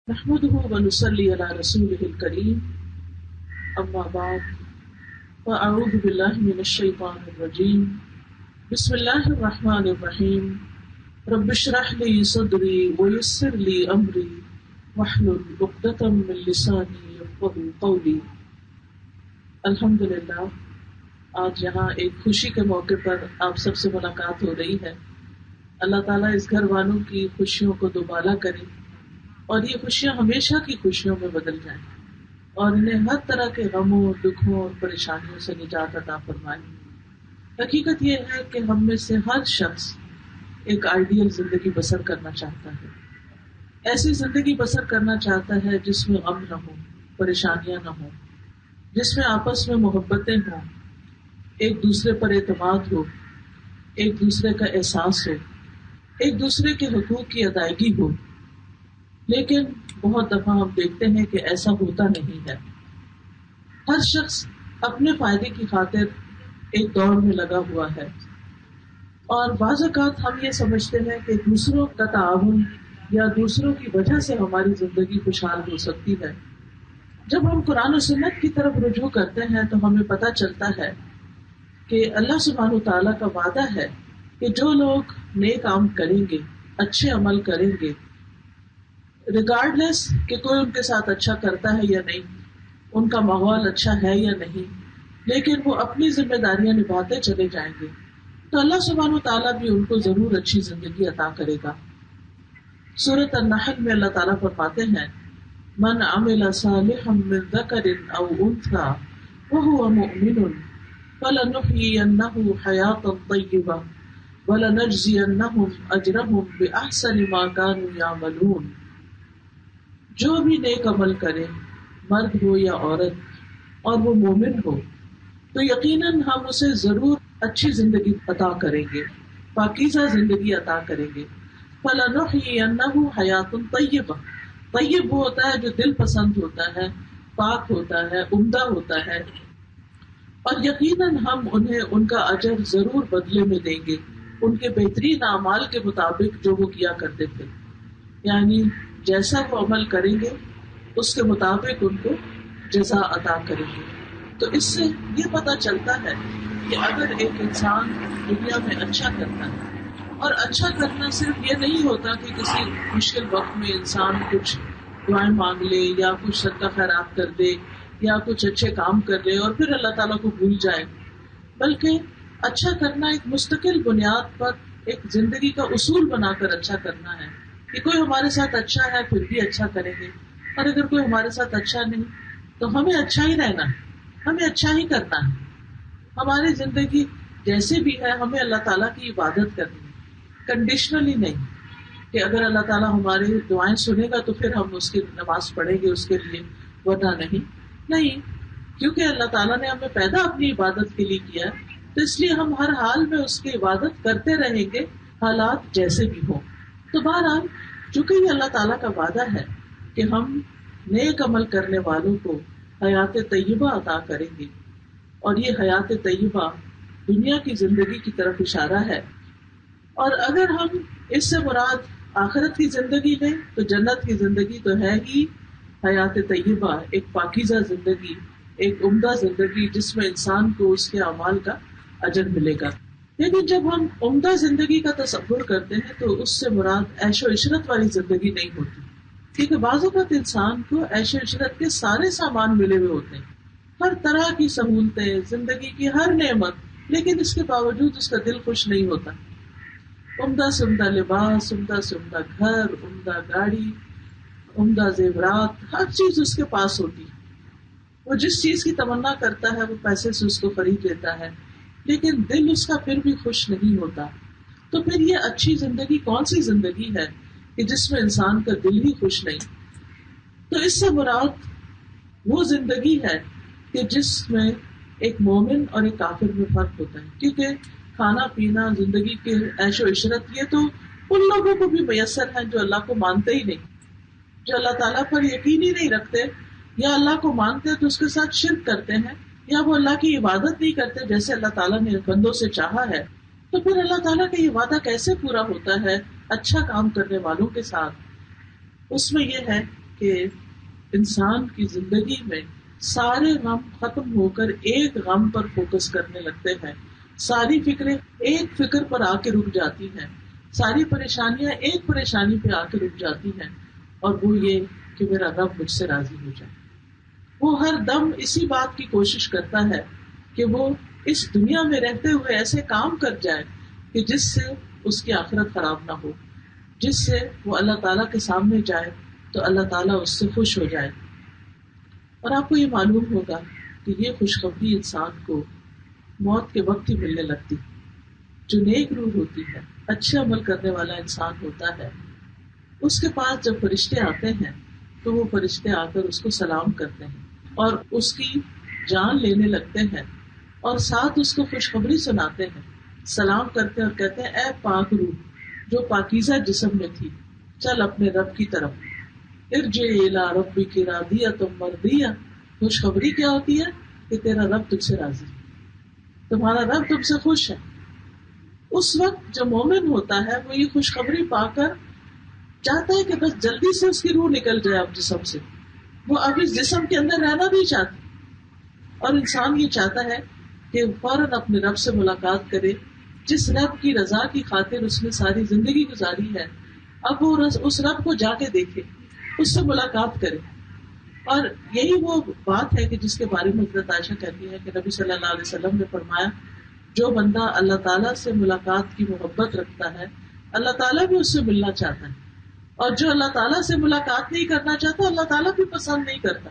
نحمده ونصلي على رسوله الكريم اما بعد فاعوذ بالله من الشيطان الرجيم بسم الله الرحمن الرحيم رب اشرح لي صدري ويسر لي امري واحلل عقدة من لساني يفقهوا قولي۔ الحمدللہ آج یہاں ایک خوشی کے موقع پر آپ سب سے ملاقات ہو رہی ہے۔ اللہ تعالیٰ اس گھر والوں کی خوشیوں کو دوبالا کرے اور یہ خوشیاں ہمیشہ کی خوشیوں میں بدل جائیں اور انہیں ہر طرح کے غموں، دکھوں اور پریشانیوں سے نجات عطا فرمائے۔ حقیقت یہ ہے کہ ہم میں سے ہر شخص ایک آئیڈیل زندگی بسر کرنا چاہتا ہے، ایسی زندگی بسر کرنا چاہتا ہے جس میں غم نہ ہو، پریشانیاں نہ ہوں، جس میں آپس میں محبتیں ہوں، ایک دوسرے پر اعتماد ہو، ایک دوسرے کا احساس ہو، ایک دوسرے کے حقوق کی ادائیگی ہو۔ لیکن بہت دفعہ ہم دیکھتے ہیں کہ ایسا ہوتا نہیں ہے۔ ہر شخص اپنے فائدے کی خاطر ایک دوڑ میں لگا ہوا ہے اور بعض اوقات ہم یہ سمجھتے ہیں کہ دوسروں کا تعاون یا دوسروں کی وجہ سے ہماری زندگی خوشحال ہو سکتی ہے۔ جب ہم قرآن و سنت کی طرف رجوع کرتے ہیں تو ہمیں پتہ چلتا ہے کہ اللہ سبحانہ وتعالیٰ کا وعدہ ہے کہ جو لوگ نیک کام کریں گے، اچھے عمل کریں گے، ریگارڈلیس کہ کوئی ان کے ساتھ اچھا کرتا ہے یا نہیں، ان کا ماحول اچھا ہے یا نہیں، لیکن وہ اپنی ذمہ داریاں نبھاتے چلے جائیں گے تو اللہ سبحانہ وتعالیٰ بھی ان کو ضرور اچھی زندگی عطا کرے گا۔ سورۃ النحل میں اللہ تعالیٰ فرماتے ہیں من عمل صالحا من ذکر او انثی وهو مؤمن فلنحیینہ حیاۃ طیبہ ولنجزینہم اجرہم بأحسن ما كانوا یعملون۔ جو بھی نیک عمل کرے، مرد ہو یا عورت، اور وہ مومن ہو تو یقیناً ہم اسے ضرور اچھی زندگی عطا کریں گے، پاکیزہ زندگی عطا کریں گے۔ فَلَنُحْيِيَنَّهُ حَيَاةٌ طَيِّبَةٌ، طیب وہ ہوتا ہے جو دل پسند ہوتا ہے، پاک ہوتا ہے، عمدہ ہوتا ہے، اور یقیناً ہم انہیں ان کا اجر ضرور بدلے میں دیں گے، ان کے بہترین اعمال کے مطابق جو وہ کیا کرتے تھے، یعنی جیسا وہ عمل کریں گے اس کے مطابق ان کو جزا عطا کریں گے۔ تو اس سے یہ پتہ چلتا ہے کہ اگر ایک انسان دنیا میں اچھا کرتا ہے، اور اچھا کرنا صرف یہ نہیں ہوتا کہ کسی مشکل وقت میں انسان کچھ دعائیں مانگ لے یا کچھ صدقہ خیرات کر دے یا کچھ اچھے کام کر لے اور پھر اللہ تعالیٰ کو بھول جائے، بلکہ اچھا کرنا ایک مستقل بنیاد پر ایک زندگی کا اصول بنا کر اچھا کرنا ہے کہ کوئی ہمارے ساتھ اچھا ہے پھر بھی اچھا کریں گے، اور اگر کوئی ہمارے ساتھ اچھا نہیں تو ہمیں اچھا ہی رہنا ہے، ہمیں اچھا ہی کرنا ہے۔ ہماری زندگی جیسے بھی ہے ہمیں اللہ تعالیٰ کی عبادت کرنی ہے، کنڈیشنلی نہیں کہ اگر اللہ تعالیٰ ہماری دعائیں سنے گا تو پھر ہم اس کی نماز پڑھیں گے اس کے لیے، ورنہ نہیں، کیونکہ اللہ تعالیٰ نے ہمیں پیدا اپنی عبادت کے لیے کیا ہے تو اس لیے ہم ہر حال میں اس کی عبادت کرتے رہیں گے، حالات جیسے بھی ہوں۔ تو بہرحال چونکہ یہ اللہ تعالیٰ کا وعدہ ہے کہ ہم نیک عمل کرنے والوں کو حیات طیبہ عطا کریں گے، اور یہ حیات طیبہ دنیا کی زندگی کی طرف اشارہ ہے، اور اگر ہم اس سے مراد آخرت کی زندگی لیں تو جنت کی زندگی تو ہے ہی حیات طیبہ، ایک پاکیزہ زندگی، ایک عمدہ زندگی جس میں انسان کو اس کے اعمال کا اجر ملے گا۔ لیکن جب ہم عمدہ زندگی کا تصور کرتے ہیں تو اس سے مراد عیش و عشرت والی زندگی نہیں ہوتی، کیونکہ بعض اوقات انسان کو عیش و عشرت کے سارے سامان ملے ہوئے ہوتے ہیں، ہر طرح کی سہولتیں، زندگی کی ہر نعمت، لیکن اس کے باوجود اس کا دل خوش نہیں ہوتا۔ عمدہ سے عمدہ لباس، عمدہ سے عمدہ گھر، عمدہ گاڑی، عمدہ زیورات، ہر چیز اس کے پاس ہوتی ہے، وہ جس چیز کی تمنا کرتا ہے وہ پیسے سے اس کو خرید لیتا ہے، لیکن دل اس کا پھر بھی خوش نہیں ہوتا۔ تو پھر یہ اچھی زندگی کون سی زندگی ہے کہ جس میں انسان کا دل ہی خوش نہیں؟ تو اس سے مراد وہ زندگی ہے کہ جس میں ایک مومن اور ایک کافر میں فرق ہوتا ہے، کیونکہ کھانا پینا، زندگی کے عیش و عشرت یہ تو ان لوگوں کو بھی میسر ہے جو اللہ کو مانتے ہی نہیں، جو اللہ تعالیٰ پر یقین ہی نہیں رکھتے، یا اللہ کو مانتے تو اس کے ساتھ شرک کرتے ہیں، یا وہ اللہ کی عبادت نہیں کرتے جیسے اللہ تعالیٰ نے بندوں سے چاہا ہے۔ تو پھر اللہ تعالیٰ کا یہ وعدہ کیسے پورا ہوتا ہے اچھا کام کرنے والوں کے ساتھ؟ اس میں یہ ہے کہ انسان کی زندگی میں سارے غم ختم ہو کر ایک غم پر فوکس کرنے لگتے ہیں، ساری فکریں ایک فکر پر آ کے رک جاتی ہیں، ساری پریشانیاں ایک پریشانی پہ آ کے رک جاتی ہیں، اور وہ یہ کہ میرا رب مجھ سے راضی ہو جائے۔ وہ ہر دم اسی بات کی کوشش کرتا ہے کہ وہ اس دنیا میں رہتے ہوئے ایسے کام کر جائے کہ جس سے اس کی آخرت خراب نہ ہو، جس سے وہ اللہ تعالیٰ کے سامنے جائے تو اللہ تعالیٰ اس سے خوش ہو جائے۔ اور آپ کو یہ معلوم ہوگا کہ یہ خوشخبری انسان کو موت کے وقت ہی ملنے لگتی۔ جو نیک روح ہوتی ہے، اچھے عمل کرنے والا انسان ہوتا ہے، اس کے پاس جب فرشتے آتے ہیں تو وہ فرشتے آ کر اس کو سلام کرتے ہیں اور اس کی جان لینے لگتے ہیں، اور ساتھ اس کو خوشخبری سناتے ہیں، سلام کرتے اور کہتے ہیں اے پاک روح جو پاکیزہ جسم میں تھی، چل اپنے رب کی طرف، ارجع الی ربک راضیۃ مرضیہ۔ خوشخبری کیا ہوتی ہے کہ تیرا رب تجھ سے راضی ہے، تمہارا رب تم سے خوش ہے۔ اس وقت جو مومن ہوتا ہے وہ یہ خوشخبری پا کر چاہتا ہے کہ بس جلدی سے اس کی روح نکل جائے اب جسم سے، وہ اب اس جسم کے اندر رہنا نہیں چاہتی، اور انسان یہ چاہتا ہے کہ فوراً اپنے رب سے ملاقات کرے، جس رب کی رضا کی خاطر اس نے ساری زندگی گزاری ہے، اب وہ اس رب کو جا کے دیکھے، اس سے ملاقات کرے۔ اور یہی وہ بات ہے کہ جس کے بارے میں حضرت عائشہ کہتی ہے کہ نبی صلی اللہ علیہ وسلم نے فرمایا جو بندہ اللہ تعالیٰ سے ملاقات کی محبت رکھتا ہے اللہ تعالیٰ بھی اس سے ملنا چاہتا ہے، اور جو اللہ تعالیٰ سے ملاقات نہیں کرنا چاہتا اللہ تعالیٰ بھی پسند نہیں کرتا۔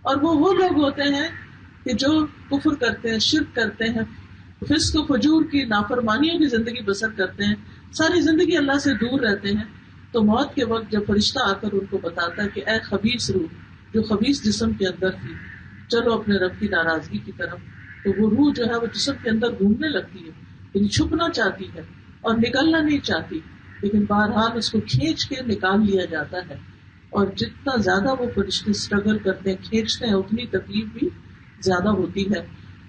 اور وہ لوگ ہوتے ہیں کہ جو کفر کرتے ہیں، شرک کرتے ہیں، فسق و فجور کی نافرمانیوں کی زندگی بسر کرتے ہیں، ساری زندگی اللہ سے دور رہتے ہیں، تو موت کے وقت جب فرشتہ آ کر ان کو بتاتا ہے کہ اے خبیث روح جو خبیث جسم کے اندر تھی، چلو اپنے رب کی ناراضگی کی طرف، تو وہ روح جو ہے وہ جسم کے اندر گھومنے لگتی ہے، یعنی چھپنا چاہتی ہے اور نکلنا نہیں چاہتی، لیکن بہرحال اس کو کھینچ کے نکال لیا جاتا ہے، اور جتنا زیادہ وہ فرشتے اسٹرگل کرتے ہیں، کھینچتے ہیں، اتنی تکلیف بھی زیادہ ہوتی ہے،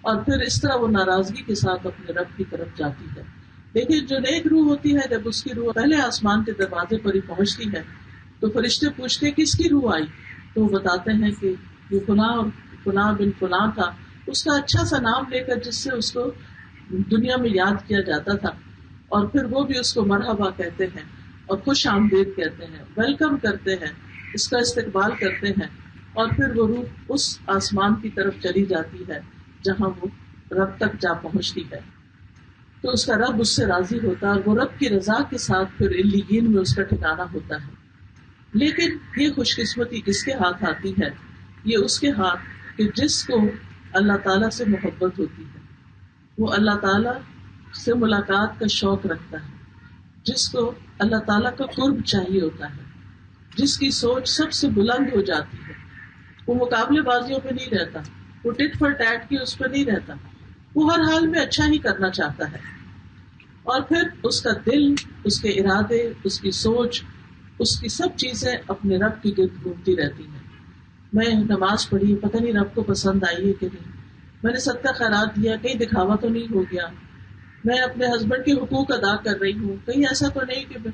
اور پھر اس طرح وہ ناراضگی کے ساتھ اپنے رب کی طرف جاتی ہے۔ لیکن جو نیک روح ہوتی ہے جب اس کی روح پہلے آسمان کے دروازے پر ہی پہنچتی ہے تو فرشتے پوچھتے ہیں کس کی روح آئی، تو وہ بتاتے ہیں کہ یہ فلاں اور فلاں بن فلاں تھا، اس کا اچھا سا نام لے کر جس سے اس کو دنیا میں یاد کیا جاتا تھا، اور پھر وہ بھی اس کو مرحبا کہتے ہیں اور خوش آمدید کہتے ہیں، ویلکم کرتے ہیں، اس کا استقبال کرتے ہیں، اور پھر وہ روح اس آسمان کی طرف چلی جاتی ہے جہاں وہ رب تک جا پہنچتی ہے، تو اس کا رب اس سے راضی ہوتا ہے، اور وہ رب کی رضا کے ساتھ پھر علیین میں اس کا ٹھکانہ ہوتا ہے۔ لیکن یہ خوش قسمتی کس کے ہاتھ آتی ہے؟ یہ اس کے ہاتھ کہ جس کو اللہ تعالیٰ سے محبت ہوتی ہے، وہ اللہ تعالیٰ سے ملاقات کا شوق رکھتا ہے، جس کو اللہ تعالیٰ کا قرب چاہیے ہوتا ہے، جس کی سوچ سب سے بلند ہو جاتی ہے، وہ مقابلے بازیوں پہ نہیں رہتا، وہ ٹٹ فار ٹیٹ کی اس پہ نہیں رہتا، وہ ہر حال میں اچھا ہی کرنا چاہتا ہے، اور پھر اس کا دل، اس کے ارادے، اس کی سوچ، اس کی سب چیزیں اپنے رب کی گرد گھومتی رہتی ہیں۔ میں نماز پڑھی، پتہ نہیں رب کو پسند آئی ہے کہ نہیں، میں نے صدقہ خیرات دیا، کہیں دکھاوا تو نہیں ہو گیا، میں اپنے ہسبینڈ کے حقوق ادا کر رہی ہوں، کہیں ایسا تو نہیں کہ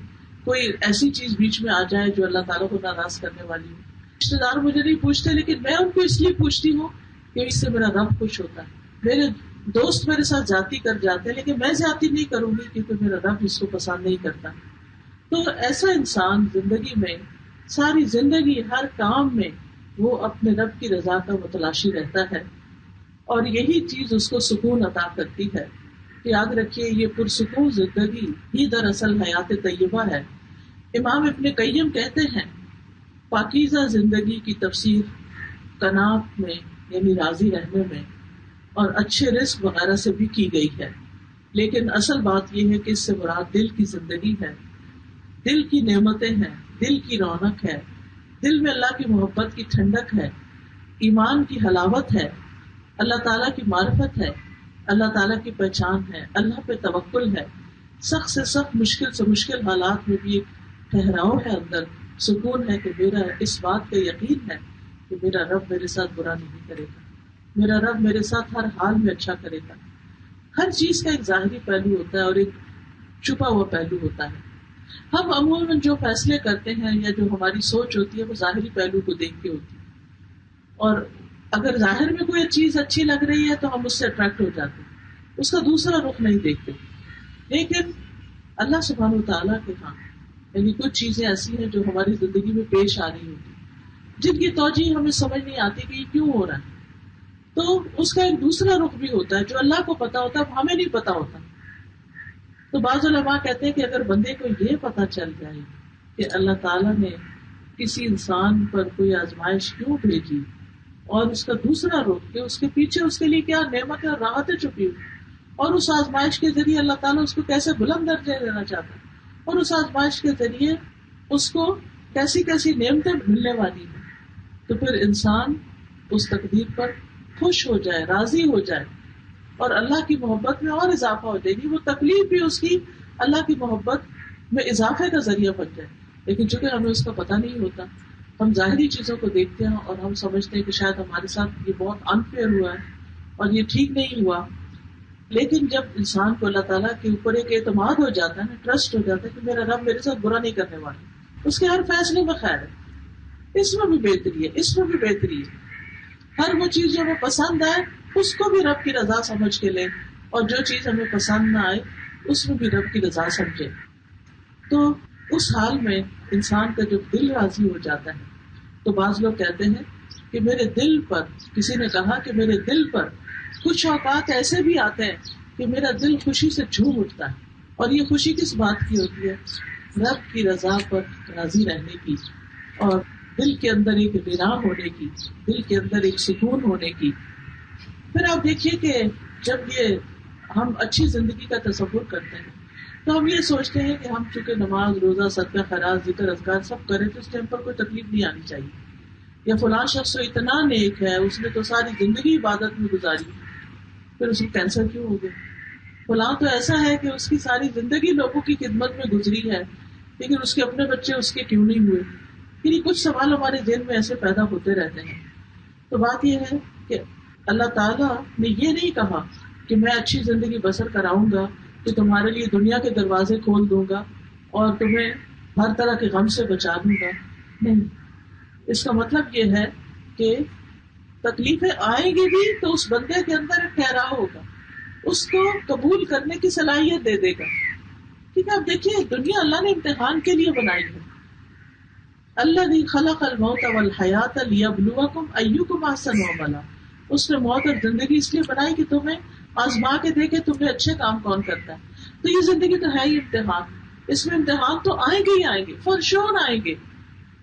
کوئی ایسی چیز بیچ میں آ جائے جو اللہ تعالیٰ کو ناراض کرنے والی ہو۔ رشتے دار مجھے نہیں پوچھتے، لیکن میں ان کو اس لیے پوچھتی ہوں کہ اس سے میرا رب خوش ہوتا ہے۔ میرے دوست میرے ساتھ زیادتی کر جاتے ہیں، لیکن میں زیادتی نہیں کروں گی کیونکہ میرا رب اس کو پسند نہیں کرتا۔ تو ایسا انسان زندگی میں ساری زندگی ہر کام میں وہ اپنے رب کی رضا کا متلاشی رہتا ہے، اور یہی چیز اس کو سکون عطا کرتی ہے۔ یاد رکھیے یہ پرسکون زندگی ہی دراصل حیات طیبہ ہے۔ امام ابن قیم کہتے ہیں پاکیزہ زندگی کی تفسیر قناعت میں یعنی راضی رہنے میں اور اچھے رزق وغیرہ سے بھی کی گئی ہے، لیکن اصل بات یہ ہے کہ اس سے مراد دل کی زندگی ہے، دل کی نعمتیں ہیں، دل کی رونق ہے، دل میں اللہ کی محبت کی ٹھنڈک ہے، ایمان کی حلاوت ہے، اللہ تعالیٰ کی معرفت ہے، اللہ تعالیٰ کی پہچان ہے، اللہ پہ توکل ہے، سخت سے سخت مشکل سے مشکل حالات میں بھی ایک ٹھہراؤ ہے، اندر سکون ہے کہ میرا اس بات کا یقین ہے کہ میرا رب میرے ساتھ برا نہیں کرے گا، میرا رب میرے ساتھ ہر حال میں اچھا کرے گا۔ ہر چیز کا ایک ظاہری پہلو ہوتا ہے اور ایک چھپا ہوا پہلو ہوتا ہے۔ ہم عموماً جو فیصلے کرتے ہیں یا جو ہماری سوچ ہوتی ہے وہ ظاہری پہلو کو دیکھ کے ہوتی ہے، اور اگر ظاہر میں کوئی چیز اچھی لگ رہی ہے تو ہم اس سے اٹریکٹ ہو جاتے ہیں، اس کا دوسرا رخ نہیں دیکھتے. لیکن اللہ سبحانہ وتعالیٰ کے ہاں یعنی کچھ چیزیں ایسی ہیں جو ہماری زندگی میں پیش آ رہی ہوتی، جن کی توجہ ہمیں سمجھ نہیں آتی کہ یہ کیوں ہو رہا ہے، تو اس کا ایک دوسرا رخ بھی ہوتا ہے جو اللہ کو پتا ہوتا ہے، ہمیں نہیں پتا ہوتا. تو بعض علماء کہتے ہیں کہ اگر بندے کو یہ پتا چل جائے کہ اللہ تعالیٰ نے کسی انسان پر کوئی آزمائش کیوں بھیجی اور اس کا دوسرا رخ کہ اس کے پیچھے اس کے لیے کیا نعمت اور راحتیں چھپی ہوئی، اور اس آزمائش کے ذریعے اللہ تعالیٰ اس کو کیسے بلند درجے دینا چاہتا ہے، اور اس آزمائش کے ذریعے اس کو کیسی کیسی نعمتیں ملنے والی ہیں، تو پھر انسان اس تقدیر پر خوش ہو جائے، راضی ہو جائے اور اللہ کی محبت میں اور اضافہ ہو جائے گی. وہ تکلیف بھی اس کی اللہ کی محبت میں اضافے کا ذریعہ بن جائے. لیکن چونکہ ہمیں اس کا پتہ نہیں ہوتا، ہم ظاہری چیزوں کو دیکھتے ہیں اور ہم سمجھتے ہیں کہ شاید ہمارے ساتھ یہ بہت انفیئر ہوا ہے اور یہ ٹھیک نہیں ہوا. لیکن جب انسان کو اللہ تعالیٰ کے اوپر ایک اعتماد ہو جاتا ہے نا، ٹرسٹ ہو جاتا ہے کہ میرا رب میرے ساتھ برا نہیں کرنے والا، اس کے ہر فیصلے میں خیر ہے، اس میں بھی بہتری ہے، اس میں بھی بہتری ہے. ہر وہ چیز جو ہمیں پسند آئے اس کو بھی رب کی رضا سمجھ کے لے، اور جو چیز ہمیں پسند نہ آئے اس میں بھی رب کی رضا سمجھے. تو اس حال میں انسان کا جب دل راضی ہو جاتا ہے تو بعض لوگ کہتے ہیں کہ میرے دل پر، کسی نے کہا کہ میرے دل پر کچھ اوقات ایسے بھی آتے ہیں کہ میرا دل خوشی سے جھوم اٹھتا ہے. اور یہ خوشی کس بات کی ہوتی ہے؟ رب کی رضا پر راضی رہنے کی، اور دل کے اندر ایک بنا ہونے کی، دل کے اندر ایک سکون ہونے کی. پھر آپ دیکھیے کہ جب یہ ہم اچھی زندگی کا تصور کرتے ہیں تو ہم یہ سوچتے ہیں کہ ہم چونکہ نماز، روزہ، صدقہ خیرات، ذکر اذکار سب کریں تو اس ٹائم پر کوئی تکلیف نہیں آنی چاہیے. یا فلاں شخص تو اتنا نیک ہے، اس نے تو ساری زندگی عبادت میں گزاری، پھر اس کو کینسر کیوں ہو گیا؟ فلاں تو ایسا ہے کہ اس کی ساری زندگی لوگوں کی خدمت میں گزری ہے، لیکن اس کے اپنے بچے اس کے کیوں نہیں ہوئے؟ یعنی کچھ سوال ہمارے ذہن میں ایسے پیدا ہوتے رہتے ہیں. تو بات یہ ہے کہ اللہ تعالیٰ نے یہ نہیں کہا کہ میں اچھی زندگی بسر کراؤں گا کہ تمہارے لیے دنیا کے دروازے کھول دوں گا اور تمہیں ہر طرح کے غم سے بچا دوں گا. نہیں، اس کا مطلب یہ ہے کہ تکلیفیں آئیں گی بھی تو اس بندے کے اندر ایک ٹھہراؤ ہوگا، اس کو قبول کرنے کی صلاحیت دے دے گا. ٹھیک ہے، اب دیکھیے دنیا اللہ نے امتحان کے لیے بنائی ہے. الذی خلق الموت والحیات لیبلوکم ایکم احسن عملا. اس نے موت اور زندگی اس لیے بنائی کہ تمہیں آزما کے دیکھے تمہیں اچھے کام کون کرتا ہے. تو یہ زندگی تو ہے ہی امتحان، اس میں امتحان تو آئیں گے ہی آئیں گے، فور شور آئیں گے.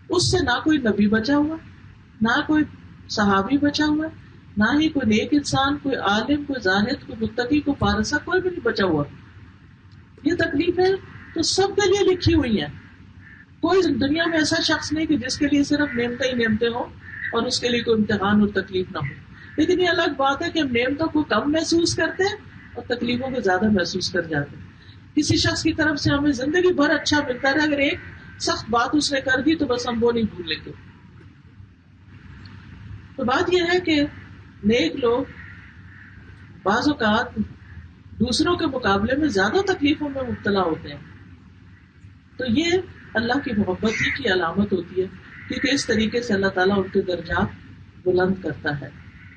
اس سے نہ کوئی نبی بچا ہوا، نہ کوئی صحابی بچا ہوا، نہ ہی کوئی نیک انسان، کوئی عالم، کوئی زاہد، کوئی متقی، کوئی فارسہ، کوئی بھی نہیں بچا ہوا. یہ تکلیفیں تو سب کے لیے لکھی ہوئی ہیں. کوئی دنیا میں ایسا شخص نہیں کہ جس کے لیے صرف نعمتیں ہی نعمتیں ہوں اور اس کے لیے کوئی امتحان اور تکلیف نہ ہو. لیکن یہ الگ بات ہے کہ ہم نعمتوں کو کم محسوس کرتے ہیں اور تکلیفوں کو زیادہ محسوس کر جاتے ہیں. کسی شخص کی طرف سے ہمیں زندگی بھر اچھا ملتا ہے، اگر ایک سخت بات اس نے کر دی تو بس ہم وہ نہیں بھول لیں گے. تو بات یہ ہے کہ نیک لوگ بعض اوقات دوسروں کے مقابلے میں زیادہ تکلیفوں میں مبتلا ہوتے ہیں. تو یہ اللہ کی محبت ہی کی علامت ہوتی ہے، کیونکہ اس طریقے سے اللہ تعالیٰ ان کے درجات بلند کرتا ہے.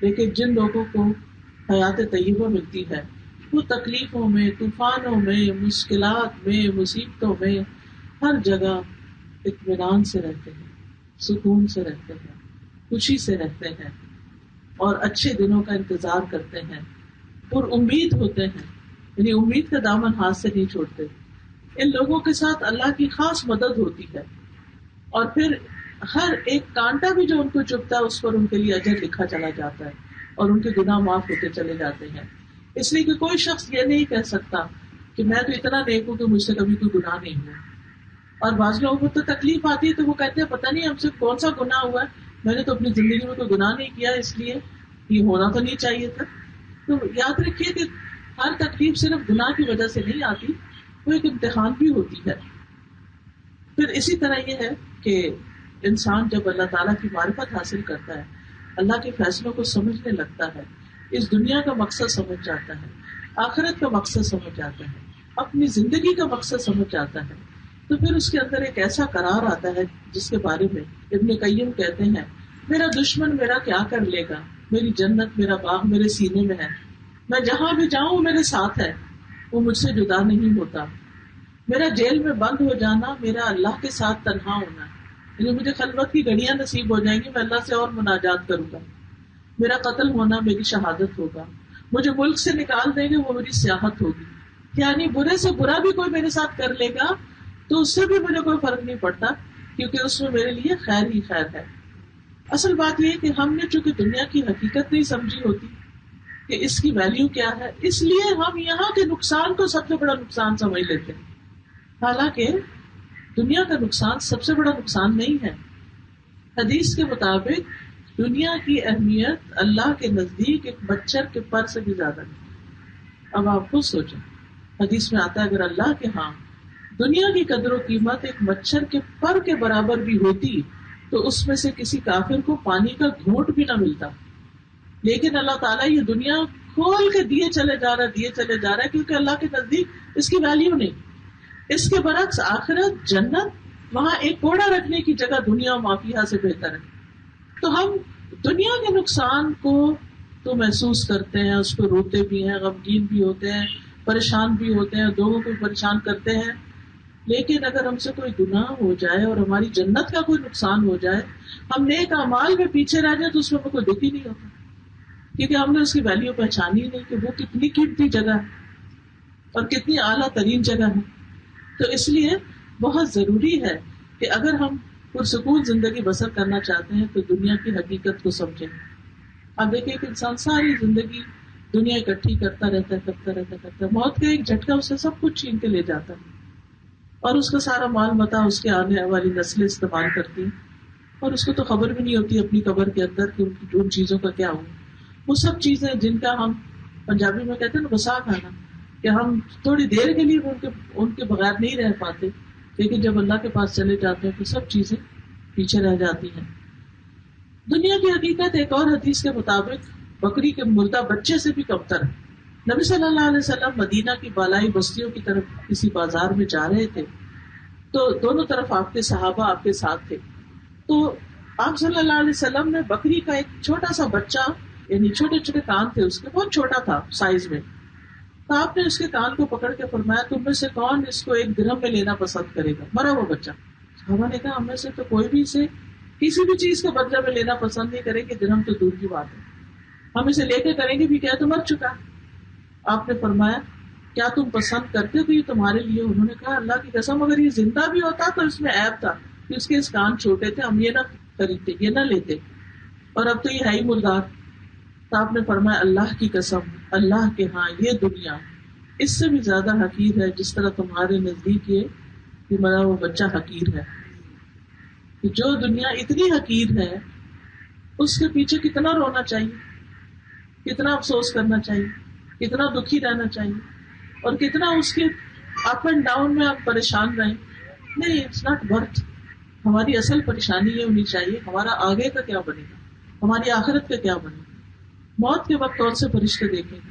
لیکن جن لوگوں کو حیات طیبہ ملتی ہے وہ تکلیفوں میں، طوفانوں میں، مشکلات میں، مصیبتوں میں ہر جگہ اطمینان سے رہتے ہیں، سکون سے رہتے ہیں، خوشی سے رہتے ہیں اور اچھے دنوں کا انتظار کرتے ہیں، پر امید ہوتے ہیں، یعنی امید کا دامن ہاتھ سے نہیں چھوڑتے. ان لوگوں کے ساتھ اللہ کی خاص مدد ہوتی ہے، اور پھر ہر ایک کانٹا بھی جو ان کو چبھتا ہے اس پر ان کے لیے اجر لکھا چلا جاتا ہے اور ان کے گناہ معاف ہوتے چلے جاتے ہیں. اس لیے کہ کوئی شخص یہ نہیں کہہ سکتا کہ میں تو اتنا نیک ہوں کہ مجھ سے کبھی کوئی گناہ نہیں ہوا. اور بعض لوگوں کو تو تکلیف آتی ہے تو وہ کہتے ہیں پتہ نہیں ہم سے کون سا گناہ ہوا ہے، میں نے تو اپنی زندگی میں کوئی گناہ نہیں کیا، اس لیے یہ ہونا تو نہیں چاہیے تھا. تو یاد رکھیے کہ ہر تکلیف صرف گناہ کی وجہ سے نہیں آتی، وہ ایک امتحان بھی ہوتی ہے. پھر اسی طرح یہ ہے کہ انسان جب اللہ تعالیٰ کی معرفت حاصل کرتا ہے، اللہ کے فیصلوں کو سمجھنے لگتا ہے، اس دنیا کا مقصد سمجھ جاتا ہے، آخرت کا مقصد سمجھ جاتا ہے، اپنی زندگی کا مقصد سمجھ جاتا ہے، تو پھر اس کے اندر ایک ایسا قرار آتا ہے جس کے بارے میں ابن قیم کہتے ہیں میرا دشمن میرا کیا کر لے گا، میری جنت میرا باغ میرے سینے میں ہے، میں جہاں بھی جاؤں میرے ساتھ ہے، وہ مجھ سے جدا نہیں ہوتا، میرا جیل میں بند ہو جانا میرا اللہ کے ساتھ تنہا ہونا ہے، یعنی مجھے خلوت کی گھڑیاں نصیب ہو جائیں گی، میں اللہ سے اور مناجات کروں گا، میرا قتل ہونا میری شہادت ہوگا، مجھے ملک سے نکال دیں گے وہ میری سیاحت ہوگی، یعنی برے سے برا بھی کوئی میرے ساتھ کر لے گا تو اس سے بھی مجھے کوئی فرق نہیں پڑتا، کیونکہ اس میں میرے لیے خیر ہی خیر ہے۔ اصل بات یہ کہ ہم نے چونکہ دنیا کی حقیقت نہیں سمجھی ہوتی کہ اس کی ویلیو کیا ہے، اس لیے ہم یہاں کے نقصان کو سب سے بڑا نقصان سمجھ لیتے ہیں، حالانکہ دنیا کا نقصان سب سے بڑا نقصان نہیں ہے۔ حدیث کے مطابق دنیا کی اہمیت اللہ کے نزدیک ایک مچھر کے پر سے بھی زیادہ ہے۔ اب آپ خود سوچیں، حدیث میں آتا ہے اگر اللہ کے ہاں دنیا کی قدر و قیمت ایک مچھر کے پر کے برابر بھی ہوتی تو اس میں سے کسی کافر کو پانی کا گھونٹ بھی نہ ملتا، لیکن اللہ تعالیٰ یہ دنیا کھول کے دیے چلے جا رہا ہے کیونکہ اللہ کے نزدیک اس کی ویلیو نہیں۔ اس کے برعکس آخرت جنت، وہاں ایک کوڑا رکھنے کی جگہ دنیا و مافیہ سے بہتر ہے۔ تو ہم دنیا کے نقصان کو تو محسوس کرتے ہیں، اس کو روتے بھی ہیں، غمگین بھی ہوتے ہیں، پریشان بھی ہوتے ہیں، لوگوں کو پریشان کرتے ہیں، لیکن اگر ہم سے کوئی گناہ ہو جائے اور ہماری جنت کا کوئی نقصان ہو جائے، ہم نیک اعمال میں پیچھے رہ جائیں تو اس میں کوئی دکھ ہی نہیں ہوتا، کیونکہ ہم نے اس کی ویلیو پہچانی نہیں کہ وہ کتنی قیمتی جگہ ہے اور کتنی اعلیٰ ترین جگہ ہے۔ تو اس لیے بہت ضروری ہے کہ اگر ہم پرسکون زندگی بسر کرنا چاہتے ہیں تو دنیا کی حقیقت کو سمجھیں۔ آپ دیکھیں کہ انسان ساری زندگی دنیا اکٹھی کرتا رہتا، موت کا ایک جھٹکا اسے سب کچھ چھین کے لے جاتا ہے اور اس کا سارا مال متا اس کے آنے والی نسلیں استعمال کرتی ہیں، اور اس کو تو خبر بھی نہیں ہوتی اپنی قبر کے اندر کہ ان چیزوں کا کیا ہوا۔ وہ سب چیزیں جن کا ہم پنجابی میں کہتے ہیں نا بسا کھانا، کہ ہم تھوڑی دیر کے لیے ان کے بغیر نہیں رہ پاتے، لیکن جب اللہ کے پاس چلے جاتے ہیں تو سب چیزیں پیچھے رہ جاتی ہیں۔ دنیا کی حقیقت ایک اور حدیث کے مطابق بکری کے مردہ بچے سے بھی کمتر ہے۔ نبی صلی اللہ علیہ وسلم مدینہ کی بالائی بستیوں کی طرف کسی بازار میں جا رہے تھے تو دونوں طرف آپ کے صحابہ آپ کے ساتھ تھے، تو آپ صلی اللہ علیہ وسلم نے بکری کا ایک چھوٹا سا بچہ، یعنی چھوٹے چھوٹے کان تھے اس کے، بہت چھوٹا تھا سائز میں، تو آپ نے اس کے کان کو پکڑ کے فرمایا تم میں سے کون اس کو 1 درہم میں لینا پسند کرے گا؟ مرا ہوا بچہ۔ صحابہ نے کہا ہم میں سے تو کوئی بھی اسے کسی بھی چیز کے بدلے میں لینا پسند نہیں کرے گی، درہم تو دور کی بات ہے، ہم اسے لے کے کریں گے بھی کیا، تو مر چکا۔ آپ نے فرمایا کیا تم پسند کرتے تو یہ تمہارے لیے؟ انہوں نے کہا اللہ کی قسم اگر یہ زندہ بھی ہوتا تو اس میں عیب تھا کہ اس کے اس کان چھوٹے تھے، ہم یہ نہ خریدتے، یہ نہ لیتے، اور اب تو یہ ہے ہی مردار۔ تو آپ نے فرمایا اللہ کی قسم اللہ کے ہاں یہ دنیا اس سے بھی زیادہ حقیر ہے جس طرح تمہارے نزدیک یہ مرا وہ بچہ حقیر ہے۔ جو دنیا اتنی حقیر ہے اس کے پیچھے کتنا رونا چاہیے، کتنا افسوس کرنا چاہیے، کتنا دکھی رہنا چاہیے، اور کتنا اس کے اپ اینڈ ڈاؤن میں آپ پریشان رہیں۔ نہیں، اٹس ناٹ ورتھ۔ ہماری اصل پریشانی یہ ہونی چاہیے ہمارا آگے کا کیا بنے گا، ہماری آخرت کا کیا بنے گا، موت کے وقت کون سے فرشتے دیکھیں گے،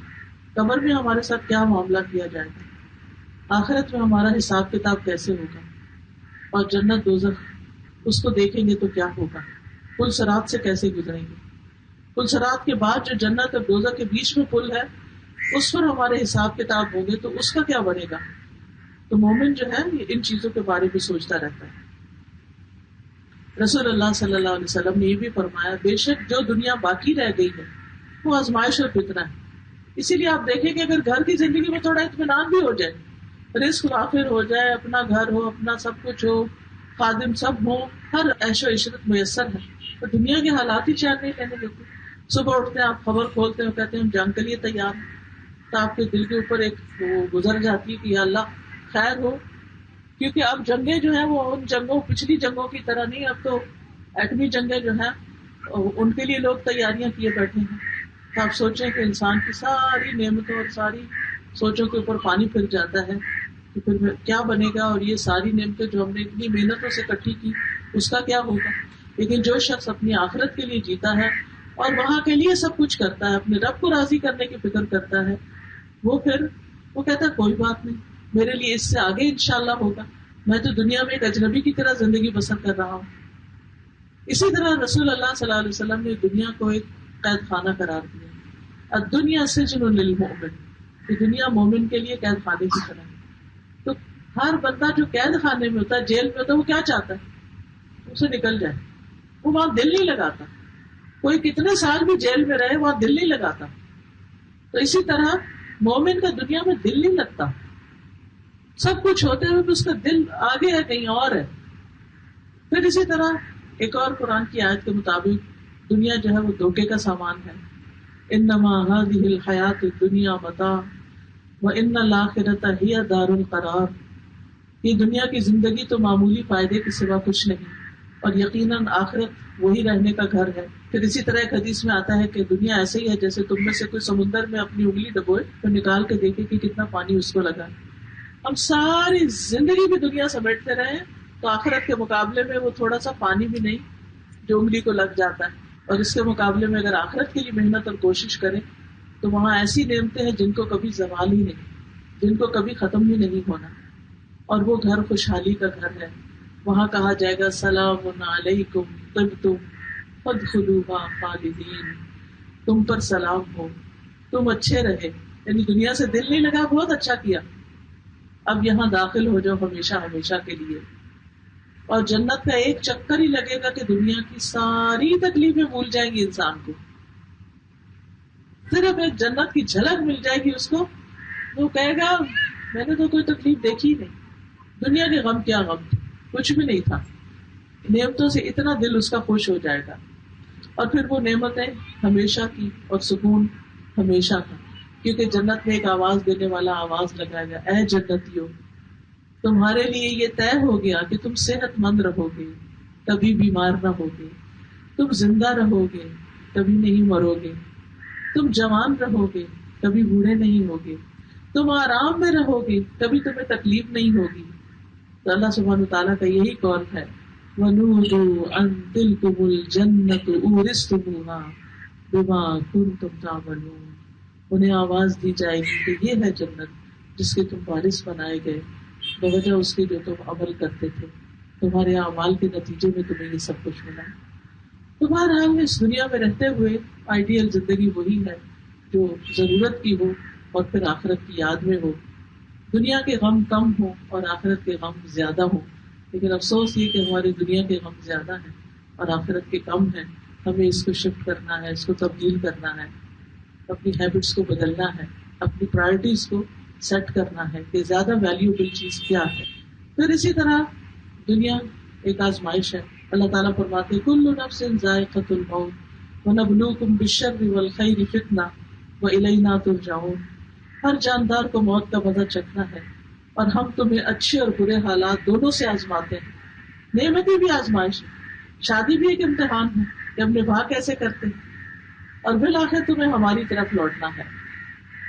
قبر میں ہمارے ساتھ کیا معاملہ کیا جائے گا، آخرت میں ہمارا حساب کتاب کیسے ہوگا، اور جنت دوزخ اس کو دیکھیں گے تو کیا ہوگا، پل صراط سے کیسے گزریں گے، پل صراط کے بعد جو جنت اور دوزخ کے بیچ میں پل ہے اس پر ہمارے حساب کتاب ہوں گے تو اس کا کیا بنے گا۔ تو مومن جو ہے ان چیزوں کے بارے میں سوچتا رہتا ہے۔ رسول اللہ صلی اللہ علیہ وسلم نے یہ بھی فرمایا بے شک جو دنیا باقی رہ گئی ہے وہ آزمائش اور فتنہ ہے۔ اسی لیے آپ دیکھیں کہ اگر گھر کی زندگی میں تھوڑا اطمینان بھی ہو جائے، رزق وافر ہو جائے، اپنا گھر ہو، اپنا سب کچھ ہو، خادم سب ہو، ہر عیش و عشرت میسر ہے، تو دنیا کے حالات ہی چین نہیں لینے دیتے۔ صبح اٹھتے ہیں آپ خبر کھولتے ہیں کہتے ہیں ہم جنگ کے لیے تیار ہیں، تو آپ کے دل کے اوپر ایک وہ گزر جاتی ہے کہ یا اللہ خیر ہو، کیونکہ اب جنگیں جو ہیں وہ ان جنگوں پچھلی جنگوں کی طرح نہیں، اب تو ایٹمی جنگیں جو ہیں ان کے لیے لوگ تیاریاں کیے بیٹھے ہیں۔ تو آپ سوچیں کہ انسان کی ساری نعمتوں اور ساری سوچوں کے اوپر پانی پھر جاتا ہے کہ پھر کیا بنے گا، اور یہ ساری نعمتیں جو ہم نے اتنی محنتوں سے اکٹھی کی اس کا کیا ہوگا۔ لیکن جو شخص اپنی آخرت کے لیے جیتا ہے اور وہاں کے لیے سب کچھ کرتا ہے، اپنے رب کو راضی کرنے کی فکر کرتا ہے، وہ کہتا ہے کوئی بات نہیں، میرے لیے اس سے آگے انشاءاللہ ہوگا۔ میں تو دنیا میں ایک اجنبی کی طرح زندگی بسر کر رہا ہوں. اسی طرح رسول اللہ صلی اللہ علیہ وسلم نے دنیا کو ایک قید خانہ قرار دیا. الدنیا سجن للمؤمن، کہ دنیا مومن کے لیے قید خانے کی طرح ہے. تو ہر بندہ جو قید خانے میں ہوتا ہے، جیل میں ہوتا ہے، وہ کیا چاہتا ہے؟ اسے نکل جائے. وہ وہاں دل نہیں لگاتا. کوئی کتنے سال بھی جیل میں رہے وہاں دل نہیں لگاتا. تو اسی طرح مومن کا دنیا میں دل نہیں لگتا. سب کچھ ہوتے ہوئے بھی اس کا دل آگے ہے، کہیں اور ہے. پھر اسی طرح ایک اور قرآن کی آیت کے مطابق دنیا جو ہے وہ دھوکے کا سامان ہے. انما هذه الحیات الدنیا متاع وان الاخرۃ ہی دار القرار. یہ دنیا کی زندگی تو معمولی فائدے کے سوا کچھ نہیں، اور یقیناً آخرت وہی رہنے کا گھر ہے. پھر اسی طرح ایک حدیث میں آتا ہے کہ دنیا ایسے ہی ہے جیسے تم میں سے کوئی سمندر میں اپنی انگلی ڈبوئے تو نکال کے دیکھے کہ کتنا پانی اس کو لگا. ہم ساری زندگی بھی دنیا سمیٹتے رہے تو آخرت کے مقابلے میں وہ تھوڑا سا پانی بھی نہیں جو انگلی کو لگ جاتا ہے. اور اس کے مقابلے میں اگر آخرت کے لیے محنت اور کوشش کریں تو وہاں ایسی نعمتیں ہیں جن کو کبھی زوال ہی نہیں، جن کو کبھی ختم ہی نہیں ہونا. اور وہ گھر خوشحالی کا گھر ہے. وہاں کہا جائے گا سلام علیکم طبتم فادخلوها خالدین، تم پر سلام ہو، تم اچھے رہے. یعنی دنیا سے دل نہیں لگا، بہت اچھا کیا، اب یہاں داخل ہو جاؤ ہمیشہ ہمیشہ کے لیے. اور جنت کا ایک چکر ہی لگے گا کہ دنیا کی ساری تکلیفیں بھول جائیں گی انسان کو. صرف ایک جنت کی جھلک مل جائے گی اس کو، وہ کہے گا میں نے تو کوئی تکلیف دیکھی نہیں. دنیا کے غم کیا غم تھے، کچھ بھی نہیں تھا. نعمتوں سے اتنا دل اس کا خوش ہو جائے گا. اور پھر وہ نعمتیں ہمیشہ کی اور سکون ہمیشہ کا. کیونکہ جنت میں ایک آواز دینے والا آواز لگائے گا، اے جنتیوں تمہارے لیے یہ طے ہو گیا کہ تم صحت مند رہو گے، کبھی بیمار نہ ہوگے. تم زندہ رہو گے، کبھی نہیں مرو گے. تم جوان رہو گے، کبھی بوڑھے نہیں ہوگے. تم آرام میں رہو گے، کبھی تمہیں تکلیف نہیں ہوگی. تو اللہ سبحانہ وتعالیٰ کا یہی قول ہے وَنُودُوا أَن تِلْكُمُ الْجَنَّةُ أُورِثْتُمُوهَا بِمَا كُنتُمْ تَعْمَلُونَ. انہیں آواز دی جائے گی کہ یہ ہے جنت جس کے تم وارث بنائے گئے بوجہ اس کے جو تم عمل کرتے تھے، تمہارے اعمال کے نتیجے میں تمہیں یہ سب کچھ ملا. تو بہرحال اس دنیا میں رہتے ہوئے آئیڈیل زندگی وہی ہے جو ضرورت کی ہو اور پھر آخرت کی یاد میں ہو. دنیا کے غم کم ہو اور آخرت کے غم زیادہ ہو. لیکن افسوس یہ کہ ہماری دنیا کے غم زیادہ ہیں اور آخرت کے کم ہیں. ہمیں اس کو شفٹ کرنا ہے، اس کو تبدیل کرنا ہے، اپنی ہیبٹس کو بدلنا ہے، اپنی پرائرٹیز کو سیٹ کرنا ہے کہ زیادہ ویلیوبل چیز کیا ہے. پھر اسی طرح دنیا ایک آزمائش ہے. اللہ تعالیٰ فرماتے ہیں کل نفس ذائقۃ الموت ونبلوکم بالشر والخیر فتنہ والینا ترجعون. ہر جاندار کو موت کا مزہ چکھنا ہے اور ہم تمہیں اچھے اور برے حالات دونوں سے آزماتے ہیں. نعمتیں بھی آزمائش ہے، شادی بھی ایک امتحان ہے کہ ہم نبھا کیسے کرتے ہیں، اور بالآخر تمہیں ہماری طرف لوٹنا ہے.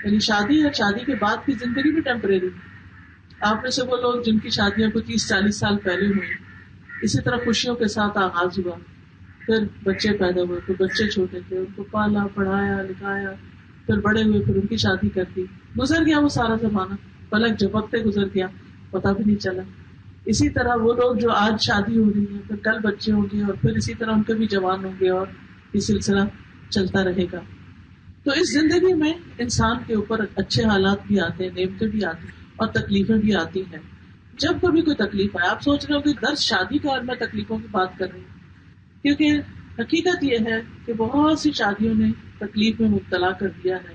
یعنی شادی اور شادی کے بعد کی زندگی بھی ٹیمپریری. آپ میں سے وہ لوگ جن کی شادیاں کو 30-40 سال پہلے ہوئی، اسی طرح خوشیوں کے ساتھ آغاز ہوا، پھر بچے پیدا ہوئے، پھر بچے چھوٹے تھے، ان کو پالا پڑھایا لکھایا، پھر بڑے ہوئے، پھر ان کی شادی کر دی، گزر گیا وہ سارا زمانہ، پلک جھپکتے گزر گیا، پتا بھی نہیں چلا. اسی طرح وہ لوگ جو آج شادی ہو رہی ہے، پھر کل بچے ہوں گے، اور پھر اسی طرح ان کے بھی جوان ہوں گے، اور یہ سلسلہ چلتا رہے گا. تو اس زندگی میں انسان کے اوپر اچھے حالات بھی آتے ہیں، نعمتیں بھی آتی ہیں اور تکلیفیں بھی آتی ہیں. جب کبھی کوئی تکلیف آئے، آپ سوچ رہے ہو کہ درس شادی کا اور میں تکلیفوں کی بات کر رہی ہوں، کیونکہ حقیقت یہ ہے کہ بہت سی شادیوں نے تکلیف میں مبتلا کر دیا ہے.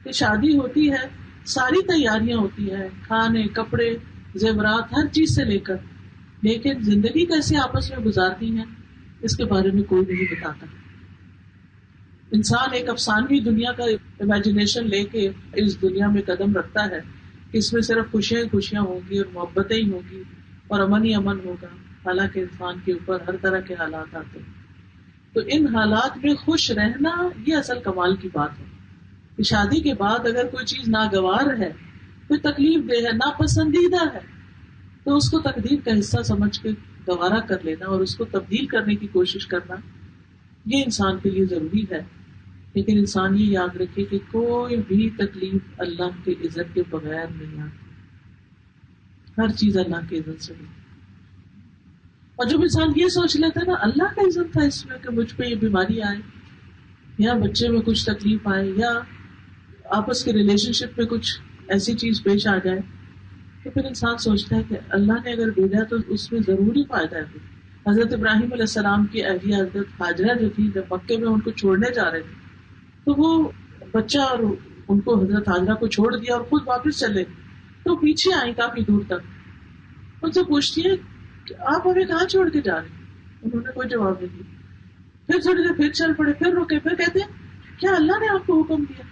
کہ شادی ہوتی ہے، ساری تیاریاں ہوتی ہیں، کھانے کپڑے زیورات ہر چیز سے لے کر، لیکن زندگی کیسے آپس میں گزارتی ہیں اس کے بارے میں کوئی نہیں بتاتا. انسان ایک افسانوی دنیا کا امیجنیشن لے کے اس دنیا میں قدم رکھتا ہے کہ اس میں صرف خوشیاں ہی خوشیاں ہوں گی اور محبتیں ہی ہوں گی اور امن ہی امن ہوگا. حالانکہ انسان کے اوپر ہر طرح کے حالات آتے ہیں. تو ان حالات میں خوش رہنا یہ اصل کمال کی بات ہے. کہ شادی کے بعد اگر کوئی چیز ناگوار ہے، کوئی تکلیف دہ ہے، ناپسندیدہ ہے، تو اس کو تقدیر کا حصہ سمجھ کے گوارا کر لینا اور اس کو تبدیل کرنے کی کوشش کرنا، یہ انسان کے لیے ضروری ہے. لیکن انسان یہ یاد رکھے کہ کوئی بھی تکلیف اللہ کے عزت کے بغیر نہیں آتی. ہر چیز اللہ کے اذن سے ہوئی. اور جب انسان یہ سوچ لیتا ہے نا اللہ کا اذن تھا اس میں کہ مجھ پہ یہ بیماری آئے یا بچے میں کچھ تکلیف آئے یا آپس کے ریلیشن شپ میں کچھ ایسی چیز پیش آ جائے, تو پھر انسان سوچتا ہے کہ اللہ نے اگر بھیجا تو اس میں ضروری فائدہ ہے. حضرت ابراہیم علیہ السلام کی اہلیہ حضرت ہاجرہ جو تھی, جب مکے میں ان کو چھوڑنے جا رہے تھے تو وہ بچہ اور ان کو حضرت ہاجرہ کو چھوڑ دیا اور خود واپس چلے, تو پیچھے آئی کافی دور تک. ان سے پوچھتی ہے کہ آپ ہمیں کہاں چھوڑ کے جا رہے ہیں؟ انہوں نے کوئی جواب نہیں دیا. پھر تھوڑی دیر پھر چل پڑے, پھر رکے, پھر کہتے ہیں کیا اللہ نے آپ کو حکم دیا؟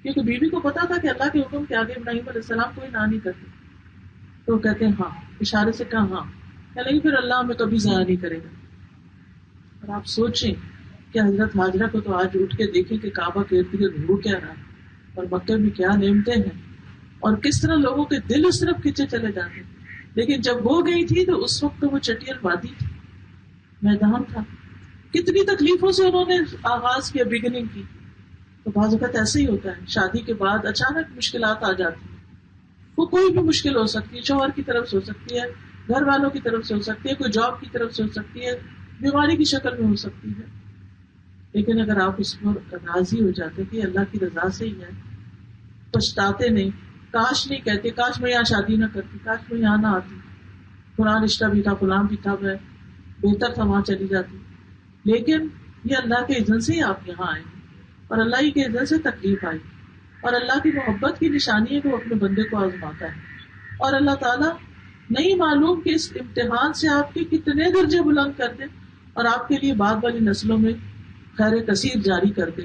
کیونکہ بیوی کو پتا تھا کہ اللہ کے حکم کے آگے ابراہیم علیہ السلام کوئی نہ نہیں کرتے. تو وہ کہتے ہیں ہاں, اشارے سے کہا ہاں, لیکن پھر اللہ ہمیں کبھی ضائع نہیں کرے گا. اور آپ سوچیں کہ حضرت ہاجرہ کو تو آج اٹھ کے دیکھیں کہ کعبہ کے ارد گرد ہو کیا رہا ہے اور مکے میں کیا نعمتیں ہیں اور کس طرح لوگوں کے دل اس طرف کھینچے چلے جاتے ہیں. لیکن جب وہ گئی تھی تو اس وقت تو وہ چٹیل وادی تھی, میدان تھا, کتنی تکلیفوں سے انہوں نے آغاز کیا, بگننگ کی. تو بعض اوقات ایسے ہی ہوتا ہے, شادی کے بعد اچانک مشکلات آ جاتی ہیں. وہ کوئی بھی مشکل ہو سکتی ہے, شوہر کی طرف سے ہو سکتی ہے, گھر والوں کی طرف سے ہو سکتی ہے, کوئی جاب کی طرف سے ہو سکتی ہے, بیماری کی شکل میں ہو سکتی ہے. لیکن اگر آپ اس پر راضی ہو جاتے کہ اللہ کی رضا سے ہی ہے, پچھتاتے نہیں, کاش نہیں کہتے کاش میں یہاں شادی نہ کرتی, کاش میں یہاں نہ آتی, فلاں رشتہ بھی تھا, فلاں بھی تھا, میں بہتر تھا وہاں چلی جاتی. لیکن یہ اللہ کے اذن سے ہی آپ یہاں آئے اور اللہ ہی کے اذن سے تکلیف آئی, اور اللہ کی محبت کی نشانی ہے کہ وہ اپنے بندے کو آزماتا ہے. اور اللہ تعالیٰ نہیں معلوم کہ اس امتحان سے آپ کے کتنے درجے بلند کر دے اور آپ کے لیے بعد والی نسلوں میں خیر کثیر جاری کر دے.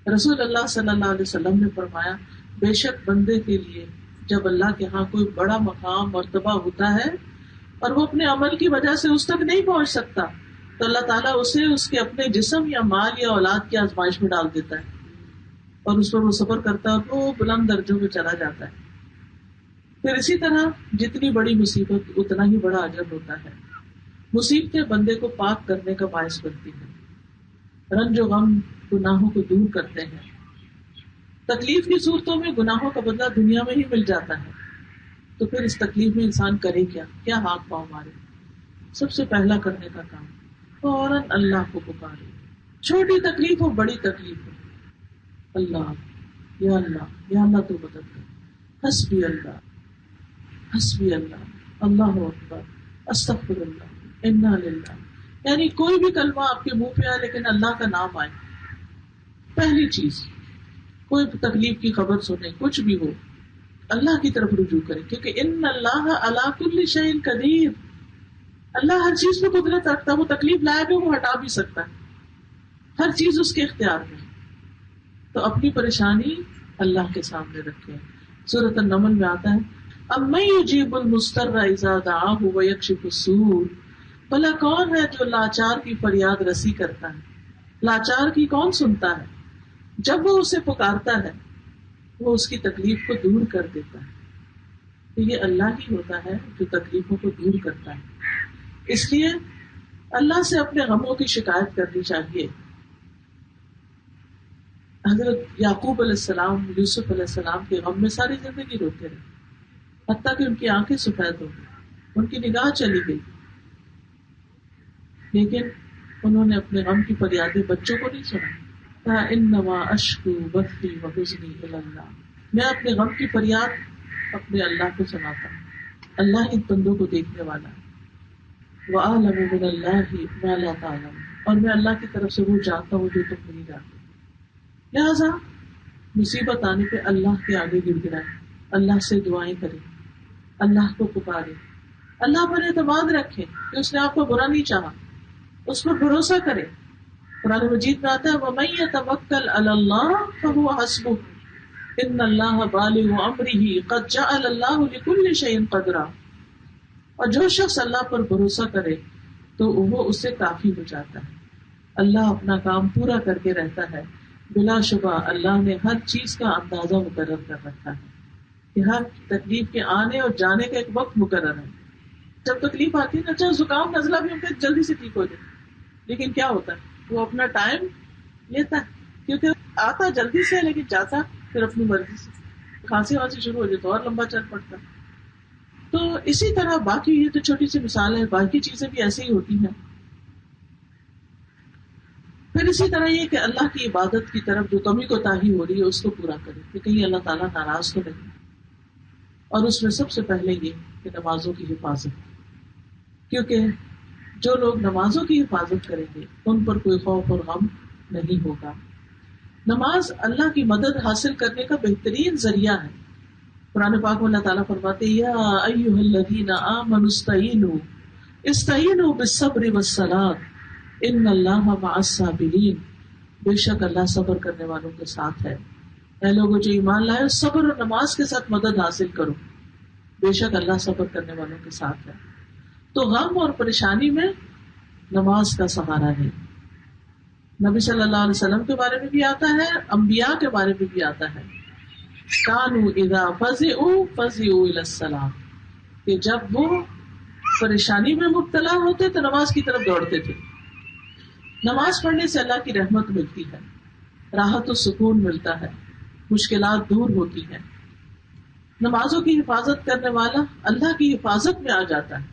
رسول اللہ صلی اللہ علیہ وسلم نے فرمایا, بے شک بندے کے لیے جب اللہ کے ہاں کوئی بڑا مقام مرتبہ ہوتا ہے اور وہ اپنے عمل کی وجہ سے اس تک نہیں پہنچ سکتا, تو اللہ تعالیٰ اسے اس کے اپنے جسم یا مال یا اولاد کی آزمائش میں ڈال دیتا ہے اور اس پر وہ صبر کرتا ہے اور وہ بلند درجوں میں چلا جاتا ہے. پھر اسی طرح جتنی بڑی مصیبت اتنا ہی بڑا اجر ہوتا ہے. مصیبتیں بندے کو پاک کرنے کا باعث بنتی ہیں, رنج و غم گناہوں کو دور کرتے ہیں. تکلیف کی صورتوں میں گناہوں کا بدلہ دنیا میں ہی مل جاتا ہے. تو پھر اس تکلیف میں انسان کرے کیا ہاتھ پاؤں مارے؟ سب سے پہلا کرنے کا کام فوراً اللہ کو پکارے, چھوٹی تکلیف ہو بڑی تکلیف ہو, اللہ یا اللہ تو مدد کر, حسبی اللہ حسبی اللہ, اللہ اکبر, استغفر اللہ, انا للہ. یعنی کوئی بھی کلمہ آپ کے منہ پہ آئے لیکن اللہ کا نام آئے. پہلی چیز, کوئی تکلیف کی خبر سنے, کچھ بھی ہو, اللہ کی طرف رجوع کریں, کیونکہ ان اللہ علی کل شیء قدیر, اللہ ہر چیز پہ قدرت رکھتا ہے. وہ تکلیف لائے گا وہ ہٹا بھی سکتا ہے, ہر چیز اس کے اختیار میں. تو اپنی پریشانی اللہ کے سامنے رکھیں. سورۃ النمل میں آتا ہے, امن یجیب المضطر اذا دعاہ ویکشف السوء, بھلا کون ہے جو لاچار کی فریاد رسی کرتا ہے, لاچار کی کون سنتا ہے, جب وہ اسے پکارتا ہے وہ اس کی تکلیف کو دور کر دیتا ہے. تو یہ اللہ ہی ہوتا ہے جو تکلیفوں کو دور کرتا ہے. اس لیے اللہ سے اپنے غموں کی شکایت کرنی چاہیے. حضرت یعقوب علیہ السلام یوسف علیہ السلام کے غم میں ساری زندگی روتے رہے, حتیٰ کہ ان کی آنکھیں سفید ہو گئی, ان کی نگاہ چلی گئی, لیکن انہوں نے اپنے غم کی فریادیں بچوں کو نہیں سنا. کہا انما اشکو بثی وحزنی الی اللہ, میں اپنے غم کی فریاد اپنے اللہ کو سناتا ہوں, اللہ ان بندوں کو دیکھنے والا ہے. وَأَعْلَمُ مِنَ اللَّهِ مَا لَا تَعْلَمُونَ, اور میں اللہ کی طرف سے وہ جانتا ہوں جو تم نہیں جانتے. لہذا مصیبت آنے پہ اللہ کے آگے گر گرائے, اللہ سے دعائیں کریں, اللہ کو پکارے, اللہ پر اعتماد رکھیں کہ اس نے آپ کو برا نہیں چاہا, اس پر بھروسہ کرے. قرآن مجید میں آتا ہے وَمَن يَتَوَكَّلْ عَلَى اللَّهِ فَهُوَ حَسْبُهُ إِنَّ اللَّهَ بَالِغُ أَمْرِهِ قَدْ جَعَلَ اللَّهُ لِكُلِّ شَيْءٍ قَدْرًا, اور جو شخص اللہ پر بھروسہ کرے تو وہ اسے کافی ہو جاتا ہے. اللہ اپنا کام پورا کر کے رہتا ہے. بلا شبہ اللہ نے ہر چیز کا اندازہ مقرر کر رکھا ہے کہ ہر تکلیف کے آنے اور جانے کا ایک وقت مقرر ہے. جب تکلیف آتی ہے نا, چاہے زکام نزلہ بھی ہم کو جلدی سے ٹھیک ہو جائے, لیکن کیا ہوتا ہے وہ اپنا ٹائم لیتا ہے, کیونکہ آتا جلدی سے لیکن جاتا پھر اپنی مرضی سے. کھانسی وانسی شروع ہو جائے تو اور لمبا چل پڑتا. تو اسی طرح باقی یہ تو چھوٹی سی مثال ہے، باقی چیزیں بھی ایسے ہی ہوتی ہیں. پھر اسی طرح یہ کہ اللہ کی عبادت کی طرف جو کمی کوتاہی ہو رہی ہے اس کو پورا کرے کہ کہیں اللہ تعالیٰ ناراض تو نہیں. اور اس میں سب سے پہلے یہ کہ نمازوں کی حفاظت، کیونکہ جو لوگ نمازوں کی حفاظت کریں گے ان پر کوئی خوف اور غم نہیں ہوگا. نماز اللہ کی مدد حاصل کرنے کا بہترین ذریعہ ہے. قرآن پاک میں اللہ تعالیٰ فرماتے ہیں یا ایھا الذین آمنوا استعینوا بالصبر والصلاۃ ان اللہ مع الصابرین. بے شک اللہ صبر کرنے والوں کے ساتھ ہے. اے لوگوں جو ایمان لائے صبر اور نماز کے ساتھ مدد حاصل کرو، بے شک اللہ صبر کرنے والوں کے ساتھ ہے. تو غم اور پریشانی میں نماز کا سہارا ہے. نبی صلی اللہ علیہ وسلم کے بارے میں بھی آتا ہے، انبیاء کے بارے میں بھی آتا ہے، کانوا اذا فزعوا فزعوا الی الصلاۃ، کہ جب وہ پریشانی میں مبتلا ہوتے تو نماز کی طرف دوڑتے تھے. نماز پڑھنے سے اللہ کی رحمت ملتی ہے، راحت و سکون ملتا ہے، مشکلات دور ہوتی ہیں. نمازوں کی حفاظت کرنے والا اللہ کی حفاظت میں آ جاتا ہے.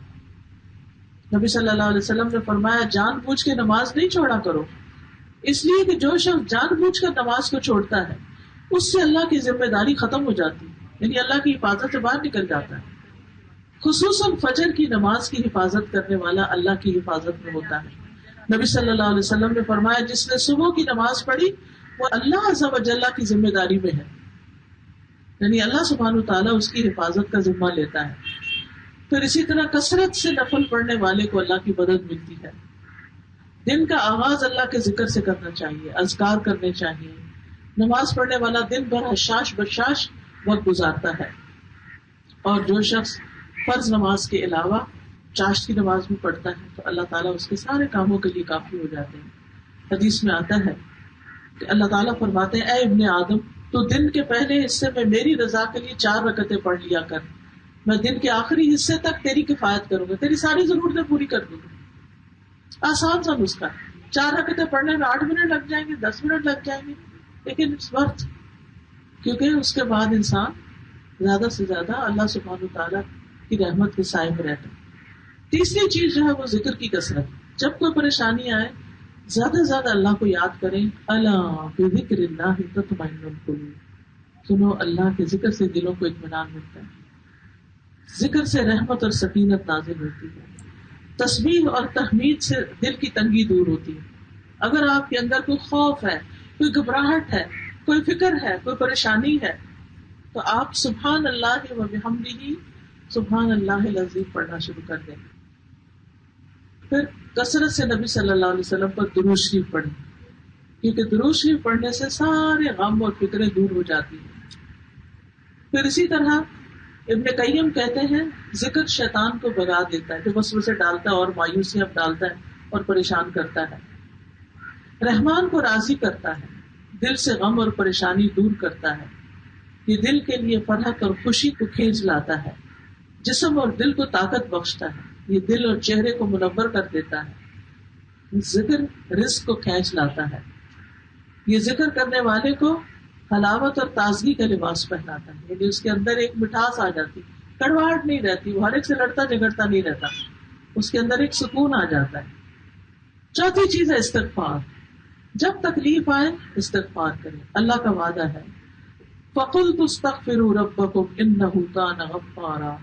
نبی صلی اللہ علیہ وسلم نے فرمایا جان بوجھ کے نماز نہیں چھوڑا کرو، اس لیے کہ جو شخص جان بوجھ کر نماز کو چھوڑتا ہے اس سے اللہ کی ذمہ داری ختم ہو جاتی ہے، یعنی اللہ کی حفاظت سے باہر نکل جاتا ہے. خصوصاً فجر کی نماز کی حفاظت کرنے والا اللہ کی حفاظت میں ہوتا ہے. نبی صلی اللہ علیہ وسلم نے فرمایا جس نے صبح کی نماز پڑھی وہ اللہ عز و جل کی ذمہ داری میں ہے، یعنی اللہ سبحانہ و تعالیٰ اس کی حفاظت کا ذمہ لیتا ہے. پھر اسی طرح کثرت سے نفل پڑھنے والے کو اللہ کی مدد ملتی ہے. دن کا آغاز اللہ کے ذکر سے کرنا چاہیے، اذکار کرنے چاہیے. نماز پڑھنے والا دن بھر حشاش بشاش وقت گزارتا ہے. اور جو شخص فرض نماز کے علاوہ چاشت کی نماز بھی پڑھتا ہے تو اللہ تعالیٰ اس کے سارے کاموں کے لیے کافی ہو جاتے ہیں. حدیث میں آتا ہے کہ اللہ تعالیٰ فرماتے ہیں اے ابن آدم تو دن کے پہلے حصے میں میری رضا کے لیے 4 رکعتیں پڑھ لیا کر، میں دن کے آخری حصے تک تیری کفایت کروں گا، تیری ساری ضرورتیں پوری کر دوں گا. آسان سا نسخہ، 4 رکعتیں پڑھنے میں 8 منٹ لگ جائیں گے، 10 منٹ لگ جائیں گے، لیکن اس وقت کیونکہ اس کے بعد انسان زیادہ سے زیادہ اللہ سبحانہ وتعالیٰ کی رحمت کے سائے میں رہتا ہے. تیسری چیز جو ہے وہ ذکر کی کثرت. جب کوئی پریشانی آئے زیادہ سے زیادہ اللہ کو یاد کریں. الا بذکر اللہ تطمئن القلوب، سنو اللہ کے ذکر سے دلوں کو اطمینان ملتا ہے، ذکر سے رحمت اور سکینت نازل ہوتی ہے، تسبیح اور تحمید سے دل کی تنگی دور ہوتی ہے. اگر آپ کے اندر کوئی خوف ہے، کوئی گھبراہٹ ہے، کوئی فکر ہے، کوئی پریشانی ہے تو آپ سبحان اللہ و بحمدہ سبحان اللہ العظیم پڑھنا شروع کر دیں. پھر کثرت سے نبی صلی اللہ علیہ وسلم پر درود شریف پڑھیں، کیونکہ درود شریف پڑھنے سے سارے غم اور فکریں دور ہو جاتی ہیں. پھر اسی طرح ابن قیم کہتے ہیں ذکر شیطان کو بھگا دیتا ہے جو وسوسے ڈالتا ہے اور مایوسیاں ڈالتا ہے اور پریشان کرتا ہے. رحمان کو راضی کرتا ہے، دل سے غم اور پریشانی دور کرتا ہے. یہ دل کے لیے فرحت اور خوشی کو کھینچ لاتا ہے، جسم اور دل کو طاقت بخشتا ہے. یہ دل اور چہرے کو منور کر دیتا ہے. ذکر رزق کو کھینچ لاتا ہے. یہ ذکر کرنے والے کو حلاوت اور تازگی کا لباس پہناتا ہے، یعنی اس کے اندر ایک مٹھاس آ جاتی، کڑواہٹ نہیں رہتی، وہ ہر ایک سے لڑتا جھگڑتا نہیں رہتا، اس کے اندر ایک سکون آ جاتا ہے. چوتھی چیز ہے استغفار. جب تکلیف آئے استغفار کریں. اللہ کا وعدہ ہے فَقُلْتُ اسْتَغْفِرُوا رَبَّكُمْ إِنَّهُ كَانَ غَفَّارًا،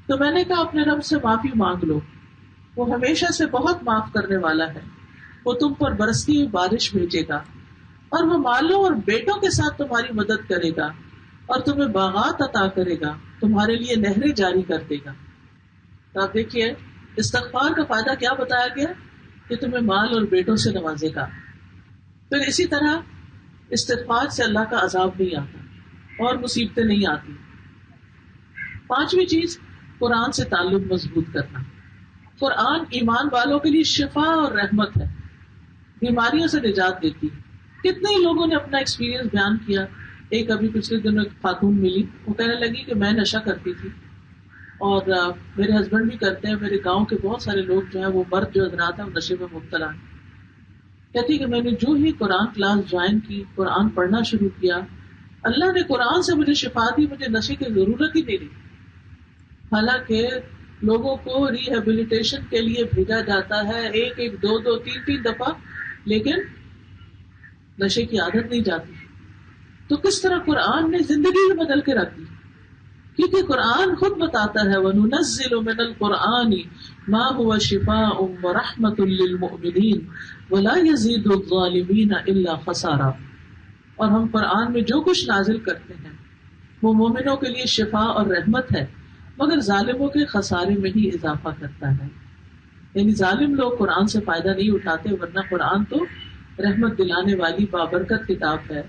تو میں نے کہا اپنے رب سے معافی مانگ لو، وہ ہمیشہ سے بہت معاف کرنے والا ہے. وہ تم پر برستی ہوئی بارش بھیجے گا اور وہ مالوں اور بیٹوں کے ساتھ تمہاری مدد کرے گا اور تمہیں باغات عطا کرے گا، تمہارے لیے نہریں جاری کر دے گا. تو آپ دیکھیے استغفار کا فائدہ کیا بتایا گیا کہ تمہیں مال اور بیٹوں سے نوازے گا. پھر اسی طرح استغفار سے اللہ کا عذاب نہیں آتا اور مصیبتیں نہیں آتی. پانچویں چیز قرآن سے تعلق مضبوط کرنا. قرآن ایمان والوں کے لیے شفا اور رحمت ہے، بیماریوں سے نجات دیتی ہے. کتنے ہی لوگوں نے اپنا ایکسپیرینس بیان کیا. ایک ابھی پچھلے دنوں ایک خاتون ملی، وہ کہنے لگی کہ میں نشہ کرتی تھی اور میرے ہسبینڈ بھی کرتے ہیں، میرے گاؤں کے بہت سارے لوگ جو ہیں وہ مرد جو حضرات ہیں وہ نشے میں مبتلا ہیں. کہتی کہ میں نے جو ہی قرآن کلاس جوائن کی، قرآن پڑھنا شروع کیا اللہ نے قرآن سے مجھے شفا دی, مجھے نشے کی ضرورت ہی نہیں رہی. حالانکہ لوگوں کو ریہیبلیٹیشن کے لیے بھیجا جاتا ہے ایک ایک دو دو تین تین دفعہ, لیکن نشے کی عادت نہیں جاتی. تو کس طرح قرآن نے زندگی بدل کے رکھ دی, کیونکہ قرآن خود بتاتا ہے وَنُنَزِّلُ مِنَ الْقُرْآنِ مَا هُوَ شِفَاءٌ وَرَحْمَةٌ لِّلْمُؤْمِنِينَ وَلَا يَزِيدُ الظَّالِمِينَ إِلَّا خَسَارًا. اور ہم قرآن میں جو کچھ نازل کرتے ہیں وہ مومنوں کے لیے شفا اور رحمت ہے, مگر ظالموں کے خسارے میں ہی اضافہ کرتا ہے. یعنی ظالم لوگ قرآن سے فائدہ نہیں اٹھاتے, ورنہ قرآن تو رحمت دلانے والی بابرکت کتاب ہے,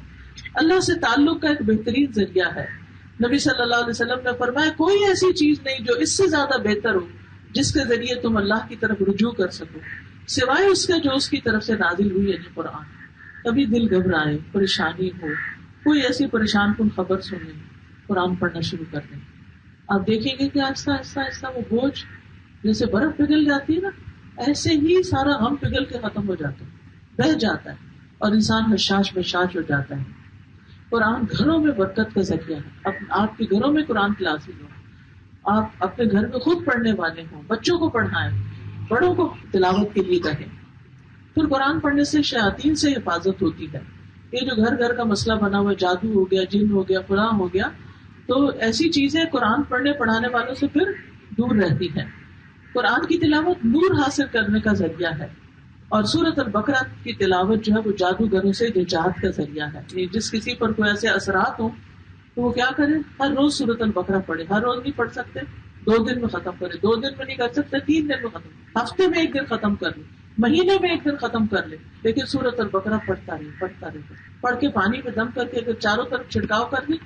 اللہ سے تعلق کا ایک بہترین ذریعہ ہے. نبی صلی اللہ علیہ وسلم نے فرمایا کوئی ایسی چیز نہیں جو اس سے زیادہ بہتر ہو جس کے ذریعے تم اللہ کی طرف رجوع کر سکو, سوائے اس کے جو اس کی طرف سے نازل ہوئی, یعنی قرآن. کبھی دل گھبرائے, پریشانی ہو, کوئی ایسی پریشان کن خبر سنیں, قرآن پڑھنا شروع کر دیں. آپ دیکھیں گے کہ آہستہ آہستہ آہستہ وہ بوجھ جیسے برف پگھل جاتی ہے نا, ایسے ہی سارا غم پگھل کے ختم ہو جاتا ہے, بہہ جاتا ہے, اور انسان حشاش بشاش ہو جاتا ہے. قرآن گھروں میں برکت کا ذریعہ ہے. آپ کے گھروں میں قرآن کلاسز ہو, آپ اپنے گھر میں خود پڑھنے والے ہوں, بچوں کو پڑھائیں, بڑوں کو تلاوت کے لیے کہیں. پھر قرآن پڑھنے سے شیاطین سے حفاظت ہوتی ہے. یہ جو گھر گھر کا مسئلہ بنا ہوا, جادو ہو گیا, جن ہو گیا, فلاں ہو گیا, تو ایسی چیزیں قرآن پڑھنے پڑھانے والوں سے پھر دور رہتی ہیں. قرآن کی تلاوت نور حاصل کرنے کا ذریعہ ہے, اور سورۃ البقرہ کی تلاوت جو ہے وہ جادوگروں سے نجات کا ذریعہ ہے. جس کسی پر کوئی ایسے اثرات ہوں تو وہ کیا کرے, ہر روز سورۃ البقرہ پڑھے. ہر روز نہیں پڑھ سکتے, 2 دن میں ختم کرے, 2 دن میں نہیں کر سکتے, 3 دن میں ختم, ہفتے میں 1 دن ختم کر لے, مہینے میں 1 دن ختم کر لے, لیکن سورۃ البقرہ پڑھتا رہے. پڑھ کے پانی میں دم کر کے اگر چاروں طرف چھڑکاؤ کر لے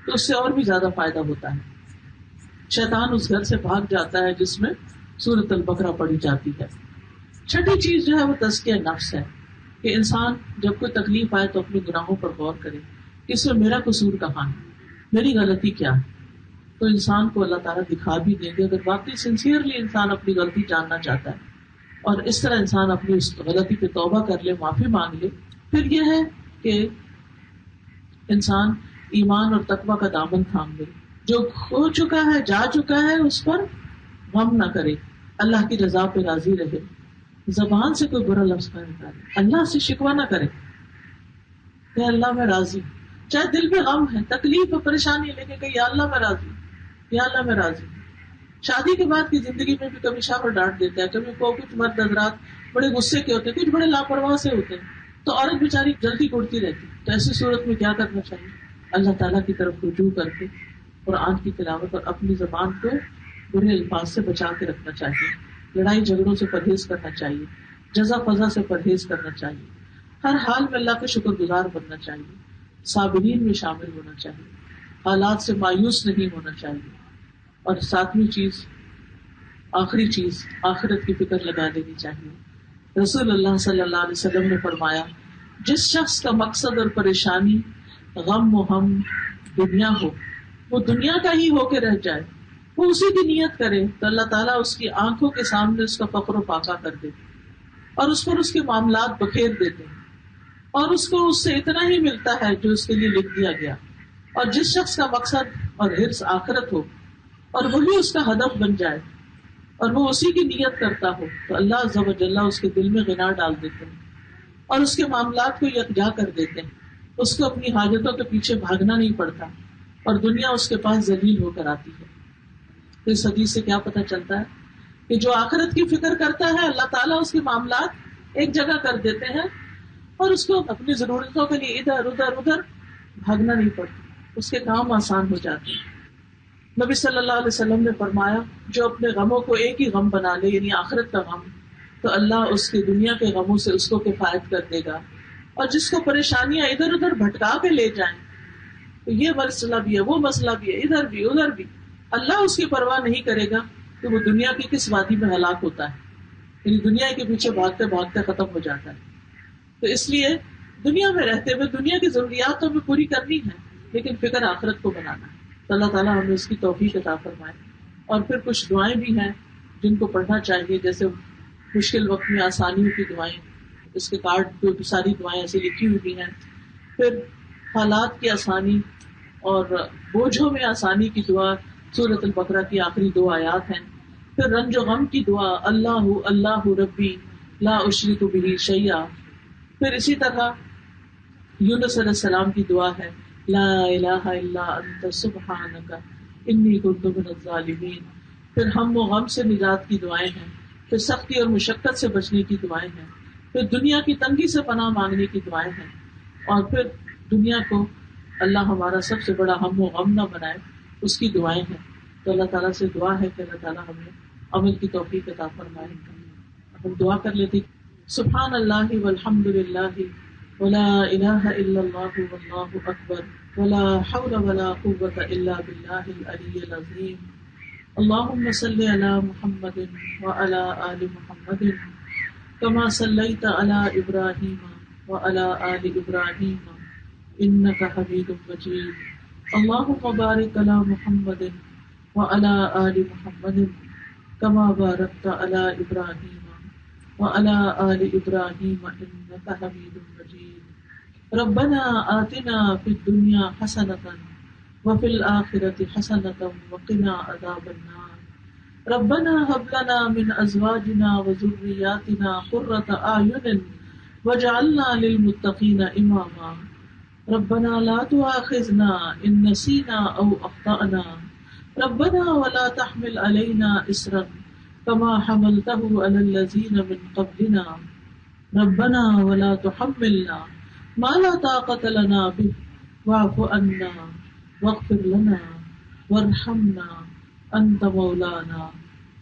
تو اس سے اور بھی زیادہ فائدہ ہوتا ہے. شیطان اس گھر سے بھاگ جاتا ہے جس میں سورۃ البقرہ پڑھی جاتی ہے. چھٹی چیز جو ہے وہ تزکیہ نفس ہے, کہ انسان جب کوئی تکلیف آئے تو اپنے گناہوں پر غور کرے کہ اس میں میرا قصور کہاں ہے, میری غلطی کیا ہے. تو انسان کو اللہ تعالیٰ دکھا بھی دیں گے اگر واقعی سنسیئرلی انسان اپنی غلطی جاننا چاہتا ہے, اور اس طرح انسان اپنی اس غلطی پہ توبہ کر لے, معافی مانگ لے. پھر یہ ہے کہ انسان ایمان اور تقویٰ کا دامن تھام لے. جو ہو چکا ہے, جا چکا ہے, اس پر غم نہ کرے, اللہ کی رضا پہ راضی رہے, زبان سے کوئی برا لفظ نہ نکالے, اللہ سے شکوہ نہ کرے کہ اللہ میں راضی, چاہے دل میں غم ہے, تکلیف ہے, پریشانی ہے, لیکن کہ یا اللہ میں راضی, یا اللہ میں راضی. شادی کے بعد کی زندگی میں بھی کبھی شوہر ڈانٹ دیتا ہے, کبھی کچھ مرد حضرات بڑے غصے کے ہوتے ہیں, کچھ بڑے لاپرواہ سے ہوتے ہیں, تو عورت بیچاری جلدی اڑتی رہتی. تو ایسی صورت میں کیا کرنا چاہیے, اللہ تعالیٰ کی طرف رجوع کر کے قرآن کی تلاوت اور اپنی زبان کو برے الفاظ سے بچا کے رکھنا چاہیے. لڑائی جھگڑوں سے پرہیز کرنا چاہیے, جزا فضا سے پرہیز کرنا چاہیے, ہر حال میں اللہ کا شکر گزار بننا چاہیے, صابرین میں شامل ہونا چاہیے, حالات سے مایوس نہیں ہونا چاہیے. اور 7ویں چیز, آخری چیز, آخرت کی فکر لگا دینی چاہیے. رسول اللہ صلی اللہ علیہ وسلم نے فرمایا, جس شخص کا مقصد اور پریشانی غم و ہم دنیا ہو, وہ دنیا کا ہی ہو کے رہ جائے, وہ اسی کی نیت کرے تو اللہ تعالیٰ اس کی آنکھوں کے سامنے اس کا فخر و فاقہ کر دیتے, اور اس پر اس کے معاملات بکھیر دیتے, اور اس کو اس سے اتنا ہی ملتا ہے جو اس کے لیے لکھ دیا گیا. اور جس شخص کا مقصد اور حرص آخرت ہو, اور وہی اس کا ہدف بن جائے, اور وہ اسی کی نیت کرتا ہو, تو اللہ عز و جل اس کے دل میں غنا ڈال دیتے ہیں, اور اس کے معاملات کو یکجا کر دیتے ہیں. اس کو اپنی حاجتوں کے پیچھے بھاگنا نہیں پڑتا, اور دنیا اس کے پاس ذلیل ہو کر آتی ہے. تو اس حدیث سے کیا پتہ چلتا ہے کہ جو آخرت کی فکر کرتا ہے, اللہ تعالیٰ اس کے معاملات ایک جگہ کر دیتے ہیں, اور اس کو اپنی ضرورتوں کے لیے ادھر ادھر ادھر بھاگنا نہیں پڑتا, اس کے کام آسان ہو جاتے ہیں. نبی صلی اللہ علیہ وسلم نے فرمایا, جو اپنے غموں کو ایک ہی غم بنا لے, یعنی آخرت کا غم, تو اللہ اس کی دنیا کے غموں سے اس کو کفایت کر دے گا. اور جس کو پریشانیاں ادھر ادھر بھٹکا کے لے جائیں, تو یہ مسئلہ بھی ہے, وہ مسئلہ بھی ہے, ادھر بھی ادھر بھی, اللہ اس کی پرواہ نہیں کرے گا کہ وہ دنیا کی کس وادی میں ہلاک ہوتا ہے, یعنی دنیا کے پیچھے بھاگتے بھاگتے ختم ہو جاتا ہے. تو اس لیے دنیا میں رہتے ہوئے دنیا کی ضروریات تو ہمیں پوری کرنی ہے, لیکن فکر آخرت کو بنانا ہے. تو اللہ تعالیٰ ہمیں اس کی توفیق عطا فرمائے. اور پھر کچھ دعائیں بھی ہیں جن کو پڑھنا چاہیے, جیسے مشکل وقت میں آسانیوں کی دعائیں, اس کے کارڈ پہ ساری دعائیں ایسے لکھی ہوئی ہیں. پھر حالات کی آسانی اور بوجھوں میں آسانی کی دعا سورۃ البقرہ کی آخری 2 آیات ہیں. پھر رنج و غم کی دعا اللہ اللہ ربی لا اشرک بہ شیئا. پھر اسی طرح یونس علیہ السلام کی دعا ہے لا الہ الا انت سبحانک انی کنت من الظالمین. پھر ہم و غم سے نجات کی دعائیں ہیں. پھر سختی اور مشقت سے بچنے کی دعائیں ہیں. پھر دنیا کی تنگی سے پناہ مانگنے کی دعائیں ہیں. اور پھر دنیا کو اللہ ہمارا سب سے بڑا ہم و غم نہ بنائے اس کی دعائیں ہیں. تو اللہ تعالیٰ سے دعا ہے کہ اللہ تعالیٰ ہمیں عمل کی توفیق عطا فرمائے. ہم دعا کر لیتے سبحان اللہ والحمد للہ ولا الہ الا اللہ واللہ اکبر ولا حول ولا قوة الا باللہ العلی العظیم. اللہم صلی علی محمد وعلی آل محمد کما صلیت علی ابراہیم وعلی آل ابراہیم انک حمید مجید. اللہم بارک علی محمد وعلی آل محمد کما بارکت علی ابراہیم وعلی آل ابراہیم انک حمید مجید. ربنا آتنا فی الدنیا حسنۃ وفی الآخرۃ حسنۃ وقنا عذاب النار. ربنا هب لنا من ازواجنا وذرياتنا قرة اعین واجعلنا للمتقین اماما. ربنا لا تؤاخذنا ان نسینا او اخطأنا. ربنا ولا تحمل علينا إصرا كما حملته على الذين من قبلنا. ربنا ولا تحملنا ما لا طاقة لنا به واعف عنا واغفر لنا وارحمنا انت مولانا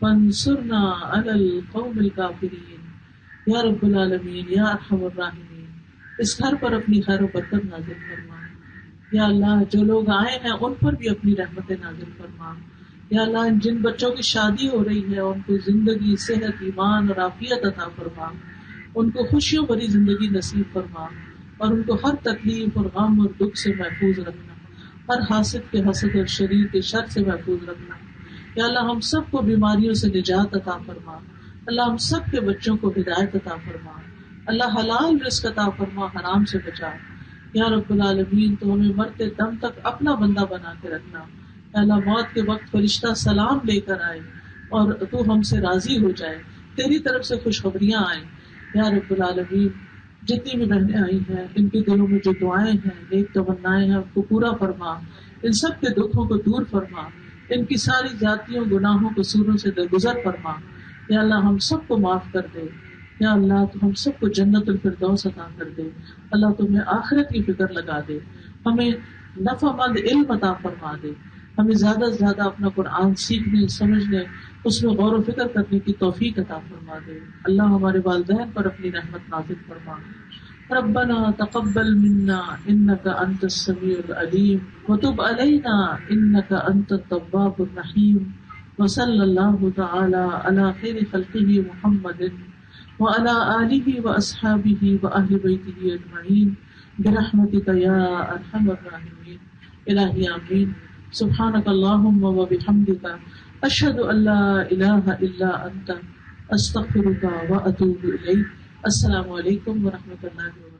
فانصرنا على القوم الكافرین. یا رب العالمین یا ارحم الراحمین اس گھر پر اپنی خیر و برکت نازل فرما. یا اللہ جو لوگ آئے ہیں ان پر بھی اپنی رحمت نازل فرما. یا اللہ جن بچوں کی شادی ہو رہی ہے ان کو زندگی صحت ایمان اور عافیت عطا فرما. ان کو خوشیوں بھری زندگی نصیب فرما اور ان کو ہر تکلیف اور غم اور دکھ سے محفوظ رکھنا. ہر حاسد کے حسد اور شریر کے شر سے محفوظ رکھنا. یا اللہ ہم سب کو بیماریوں سے نجات عطا فرما. اللہ ہم سب کے بچوں کو ہدایت عطا فرما. اللہ حلال رزق عطا فرما حرام سے بچا. یا رب العالمین تو ہمیں مرتے دم تک اپنا بندہ بنا کے رکھنا. یا اللہ موت کے وقت فرشتہ سلام لے کر آئے اور تو ہم سے راضی ہو جائے, تیری طرف سے خوشخبریاں آئیں. یا رب العالمین جتنی بھی بہنیں آئی ہیں ان کے دلوں میں جو دعائیں ہیں نیک تمنائیں ہیں ان کو پورا فرما. ان سب کے دکھوں کو دور فرما. ان کی ساری ذاتیوں گناہوں قصوروں سے درگزر فرما. یا اللہ ہم سب کو معاف کر دے. یا اللہ تو ہم سب کو جنت الفردوس عطا کر دے. اللہ تمہیں آخرت کی فکر لگا دے. ہمیں نفع مند علم عطا فرما دے. ہمیں زیادہ سے زیادہ اپنا قرآن سیکھنے سمجھنے اس میں غور و فکر کرنے کی توفیق عطا فرما دے. اللہ ہمارے والدین پر اپنی رحمت نازل فرما. ربنا تقبل منا انك انت السميع العليم وتب علينا انك انت التواب الرحيم. وصلى الله تعالى على خير خلقه محمد وعلى آله واصحابه واهل بيته اجمعين برحمتك يا ارحم الراحمين. الہی آمین. سبحانك اللهم وبحمدك اشهد ان لا اله الا انت استغفرك واتوب الیک. السلام علیکم ورحمۃ اللہ وبرکاتہ.